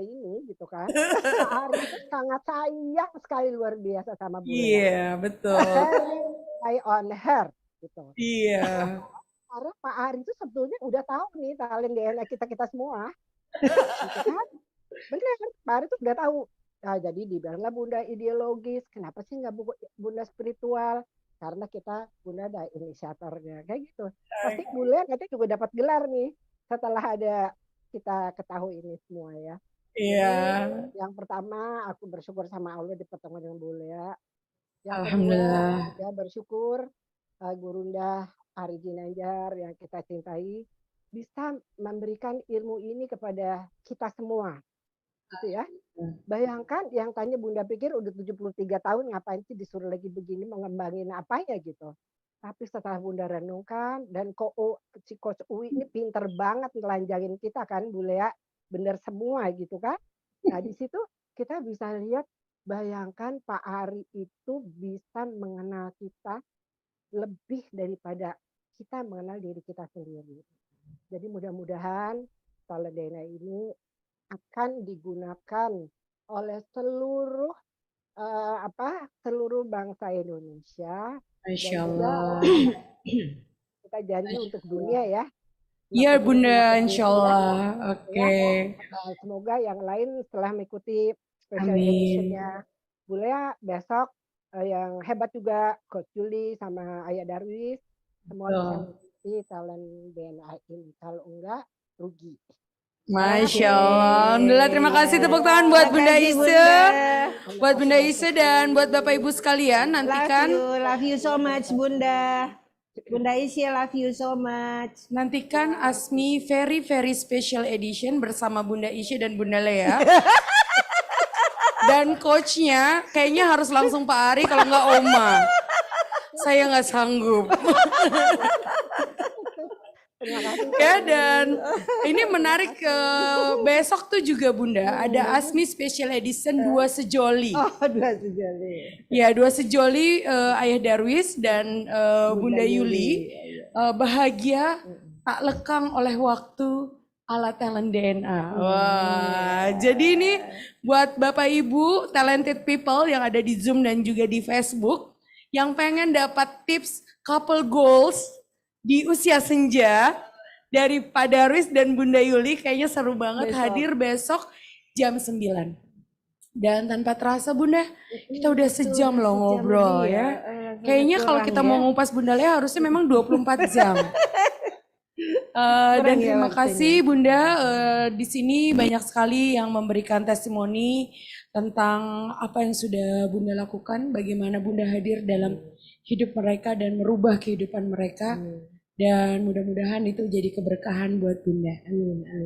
ini gitu kan. Pak Ari itu sangat sayang sekali luar biasa sama Bunda. Iya, betul. I on her gitu. Iya. Karena Pak Ari itu sebetulnya udah tahu nih talent DNA kita semua. Gitu kan? Bener, Pak Ari itu udah tahu. Nah, jadi dibilanglah Bunda ideologis. Kenapa sih nggak Bunda spiritual? Karena kita Bunda ada inisiatornya kayak gitu. Pasti Bunda nanti juga dapat gelar nih setelah ada kita ketahui ini semua ya. Iya. Yang pertama aku bersyukur sama Allah dipertemukan dengan Bunda. Yang Alhamdulillah. kedua, ya bersyukur Gurunda Ari Ginanjar yang kita cintai bisa memberikan ilmu ini kepada kita semua. Gitu ya. Bayangkan yang tanya Bunda pikir udah 73 tahun ngapain sih disuruh lagi begini mengembangin apa ya gitu. Tapi setelah Bunda renungkan dan si Coach Uwi ini pinter banget nelanjangin kita kan Bu Lea, bener semua gitu kan. Nah di situ kita bisa lihat, bayangkan Pak Ari itu bisa mengenal kita lebih daripada kita mengenal diri kita sendiri. Jadi mudah-mudahan talent DNA ini akan digunakan oleh seluruh seluruh bangsa Indonesia. Masya Allah. Kita janji untuk dunia ya. Iya Bunda, Insya Allah. Oke. Semoga yang lain setelah mengikuti special edition-nya Bu Lea besok yang hebat juga Coach Juli sama Ayah Darwis semua bisa mengikuti talent DNA ini. Kalau enggak rugi. Masya Allah. Alhamdulillah, terima kasih tepuk tangan buat Bunda Ise, buat Bunda Ise dan buat Bapak Ibu sekalian. Nantikan. Love you so much Bunda. Bunda Ise, love you so much. Nantikan Asmi very special edition bersama Bunda Ise dan Bunda Lea. Dan coachnya kayaknya harus langsung Pak Ari, kalau nggak Oma. Saya nggak sanggup. Terima kasih. Ya, dan ini menarik, besok tuh juga Bunda ada ASMI Special Edition Dua Sejoli. Oh, Dua Sejoli. Ya, Dua Sejoli, Ayah Darwis dan Bunda Yuli. Bahagia tak lekang oleh waktu ala talent DNA. Wah, jadi ini buat Bapak Ibu talented people yang ada di Zoom dan juga di Facebook yang pengen dapat tips couple goals di usia senja dari Pak Darwis dan Bunda Yuli, kayaknya seru banget hadir besok jam 9. Dan tanpa terasa Bunda, kita udah sejam loh ngobrol ya. Kayaknya kalau kita mau ngupas Bunda Lea harusnya memang 24 jam. Dan terima kasih Bunda, di sini banyak sekali yang memberikan testimoni tentang apa yang sudah Bunda lakukan, bagaimana Bunda hadir dalam hidup mereka dan merubah kehidupan mereka. Dan mudah-mudahan itu jadi keberkahan buat Bunda.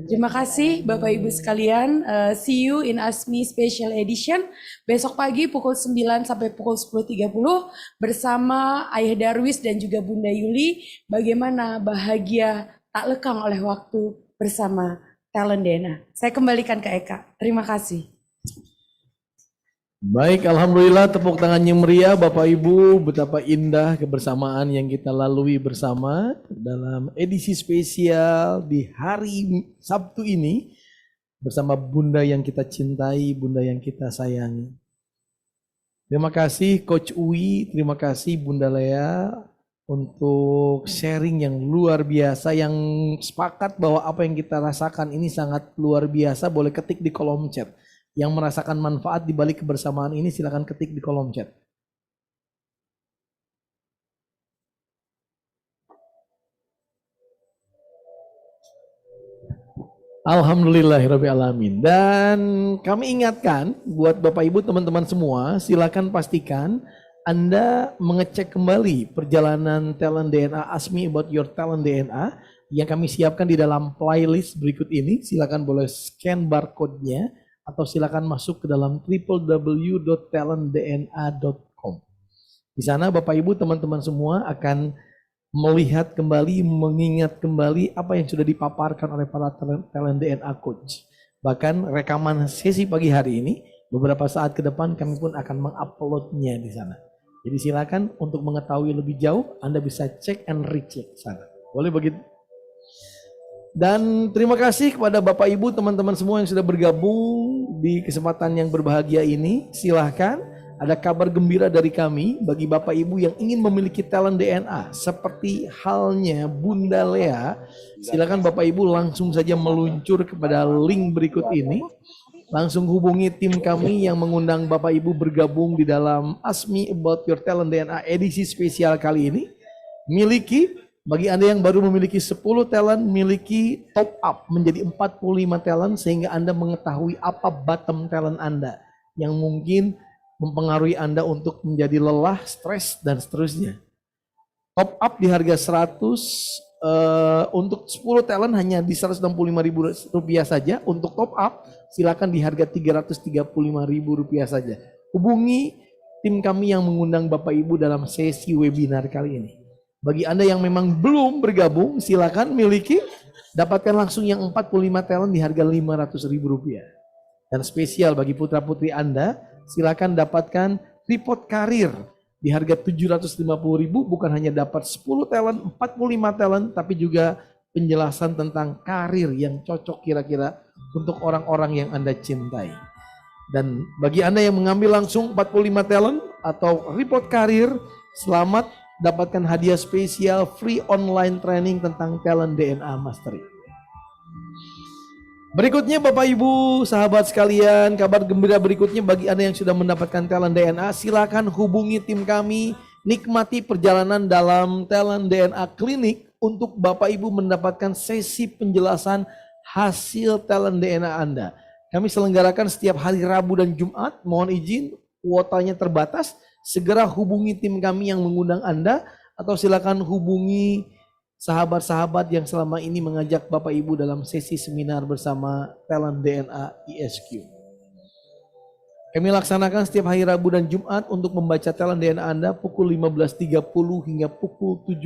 Terima kasih Bapak Ibu sekalian. See you in ASMI Special Edition besok pagi pukul 9 sampai pukul 10.30 bersama Ayah Darwis dan juga Bunda Yuli. Bagaimana bahagia tak lekang oleh waktu bersama Talent DNA. Saya kembalikan ke Eka. Terima kasih. Baik, alhamdulillah tepuk tangannya meriah Bapak Ibu, betapa indah kebersamaan yang kita lalui bersama dalam edisi spesial di hari Sabtu ini bersama Bunda yang kita cintai, Bunda yang kita sayangi. Terima kasih Coach Uwi, terima kasih Bunda Lea untuk sharing yang luar biasa, yang sepakat bahwa apa yang kita rasakan ini sangat luar biasa. Boleh ketik di kolom chat. Yang merasakan manfaat di balik kebersamaan ini silakan ketik di kolom chat. Alhamdulillahirrabbilalamin. Dan kami ingatkan buat Bapak Ibu teman-teman semua, silakan pastikan Anda mengecek kembali perjalanan Talent DNA ASMI About Your Talent DNA yang kami siapkan di dalam playlist berikut ini. Silakan boleh scan barcode-nya atau silakan masuk ke dalam www.talentdna.com. Di sana Bapak Ibu teman-teman semua akan melihat kembali, mengingat kembali apa yang sudah dipaparkan oleh para talent DNA coach. Bahkan rekaman sesi pagi hari ini beberapa saat ke depan kami pun akan menguploadnya di sana. Jadi silakan untuk mengetahui lebih jauh Anda bisa cek and recheck sana. Boleh begitu? Dan terima kasih kepada Bapak Ibu teman-teman semua yang sudah bergabung di kesempatan yang berbahagia ini. Silahkan, ada kabar gembira dari kami bagi Bapak Ibu yang ingin memiliki talent DNA seperti halnya Bunda Lea. Silakan Bapak Ibu langsung saja meluncur kepada link berikut ini. Langsung hubungi tim kami yang mengundang Bapak Ibu bergabung di dalam ASMI About Your Talent DNA edisi spesial kali ini. Miliki, bagi Anda yang baru memiliki 10 talent, miliki top up menjadi 45 talent sehingga Anda mengetahui apa bottom talent Anda yang mungkin mempengaruhi Anda untuk menjadi lelah, stres, dan seterusnya. Top up di harga 100, untuk 10 talent hanya di Rp165.000 saja. Untuk top up silakan di harga Rp335.000 saja. Hubungi tim kami yang mengundang Bapak Ibu dalam sesi webinar kali ini. Bagi Anda yang memang belum bergabung, silakan miliki, dapatkan langsung yang 45 talent di harga Rp500.000. Dan spesial bagi putra-putri Anda, silakan dapatkan report karir di harga Rp750.000, bukan hanya dapat 10 talent, 45 talent, tapi juga penjelasan tentang karir yang cocok kira-kira untuk orang-orang yang Anda cintai. Dan bagi Anda yang mengambil langsung 45 talent atau report karir, selamat dapatkan hadiah spesial free online training tentang talent DNA mastery. Berikutnya Bapak Ibu, sahabat sekalian, kabar gembira berikutnya bagi Anda yang sudah mendapatkan talent DNA, silakan hubungi tim kami, nikmati perjalanan dalam talent DNA klinik untuk Bapak Ibu mendapatkan sesi penjelasan hasil talent DNA Anda. Kami selenggarakan setiap hari Rabu dan Jumat, mohon izin, kuotanya terbatas. Segera hubungi tim kami yang mengundang Anda atau silakan hubungi sahabat-sahabat yang selama ini mengajak Bapak Ibu dalam sesi seminar bersama Talent DNA ISQ. Kami laksanakan setiap hari Rabu dan Jumat untuk membaca Talent DNA Anda pukul 15.30 hingga pukul 17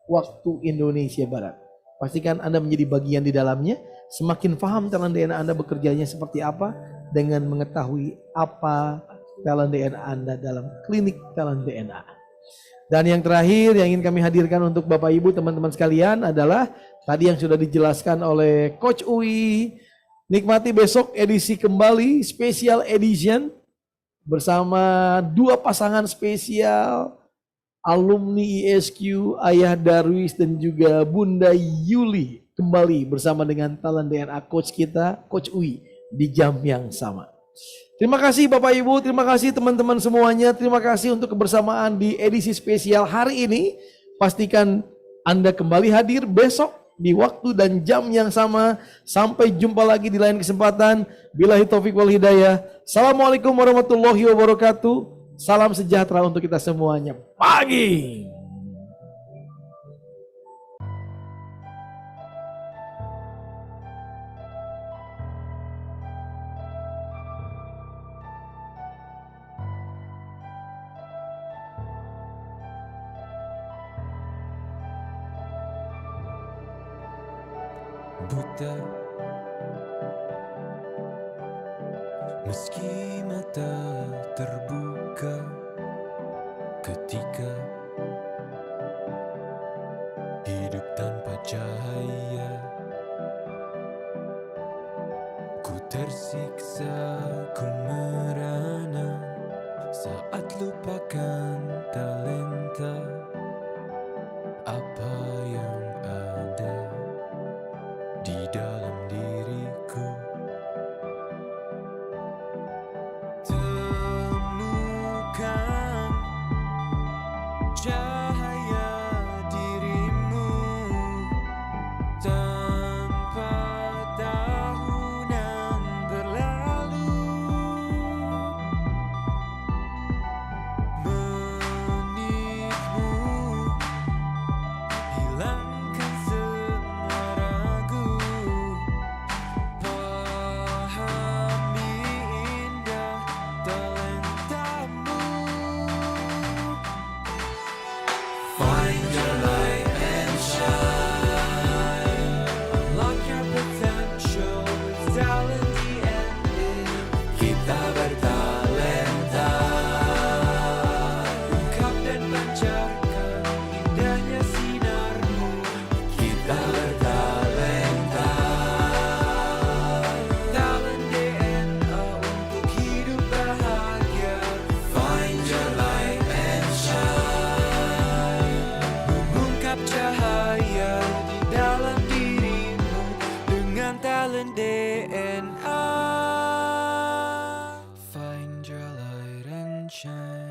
waktu Indonesia Barat. Pastikan Anda menjadi bagian di dalamnya. Semakin paham talent DNA Anda bekerjanya seperti apa dengan mengetahui apa talent DNA Anda dalam klinik talent DNA. Dan yang terakhir yang ingin kami hadirkan untuk Bapak Ibu teman-teman sekalian adalah tadi yang sudah dijelaskan oleh Coach Uwi. Nikmati besok edisi kembali special edition bersama dua pasangan spesial alumni ISQ, Ayah Darwis dan juga Bunda Yuli kembali bersama dengan talent DNA coach kita, Coach Uwi di jam yang sama. Terima kasih Bapak Ibu, terima kasih teman-teman semuanya, terima kasih untuk kebersamaan di edisi spesial hari ini. Pastikan Anda kembali hadir besok di waktu dan jam yang sama. Sampai jumpa lagi di lain kesempatan. Billahi taufik wal hidayah. Assalamualaikum warahmatullahi wabarakatuh. Salam sejahtera untuk kita semuanya. Pagi. Buta, meski mata terbuka ketika hidup tanpa cahaya, ku tersiksa, ku merana saat lupakan talenta apa yang ada di dalam diriku. Temukan cahaya dirimu tanpa tahunan berlalu, menitmu hilangkan semua ragu, pahami indah talentamu. Find your light and shine, unlock your potential with talent DNA. Kita bertalenta, ungkap dan pancarkan indahnya sinarmu. Kita bertalenta, talent DNA untuk hidup bahagia. Find your light and shine, mengungkap cahaya di dalam dirimu dengan talent DNA. Find your light and shine.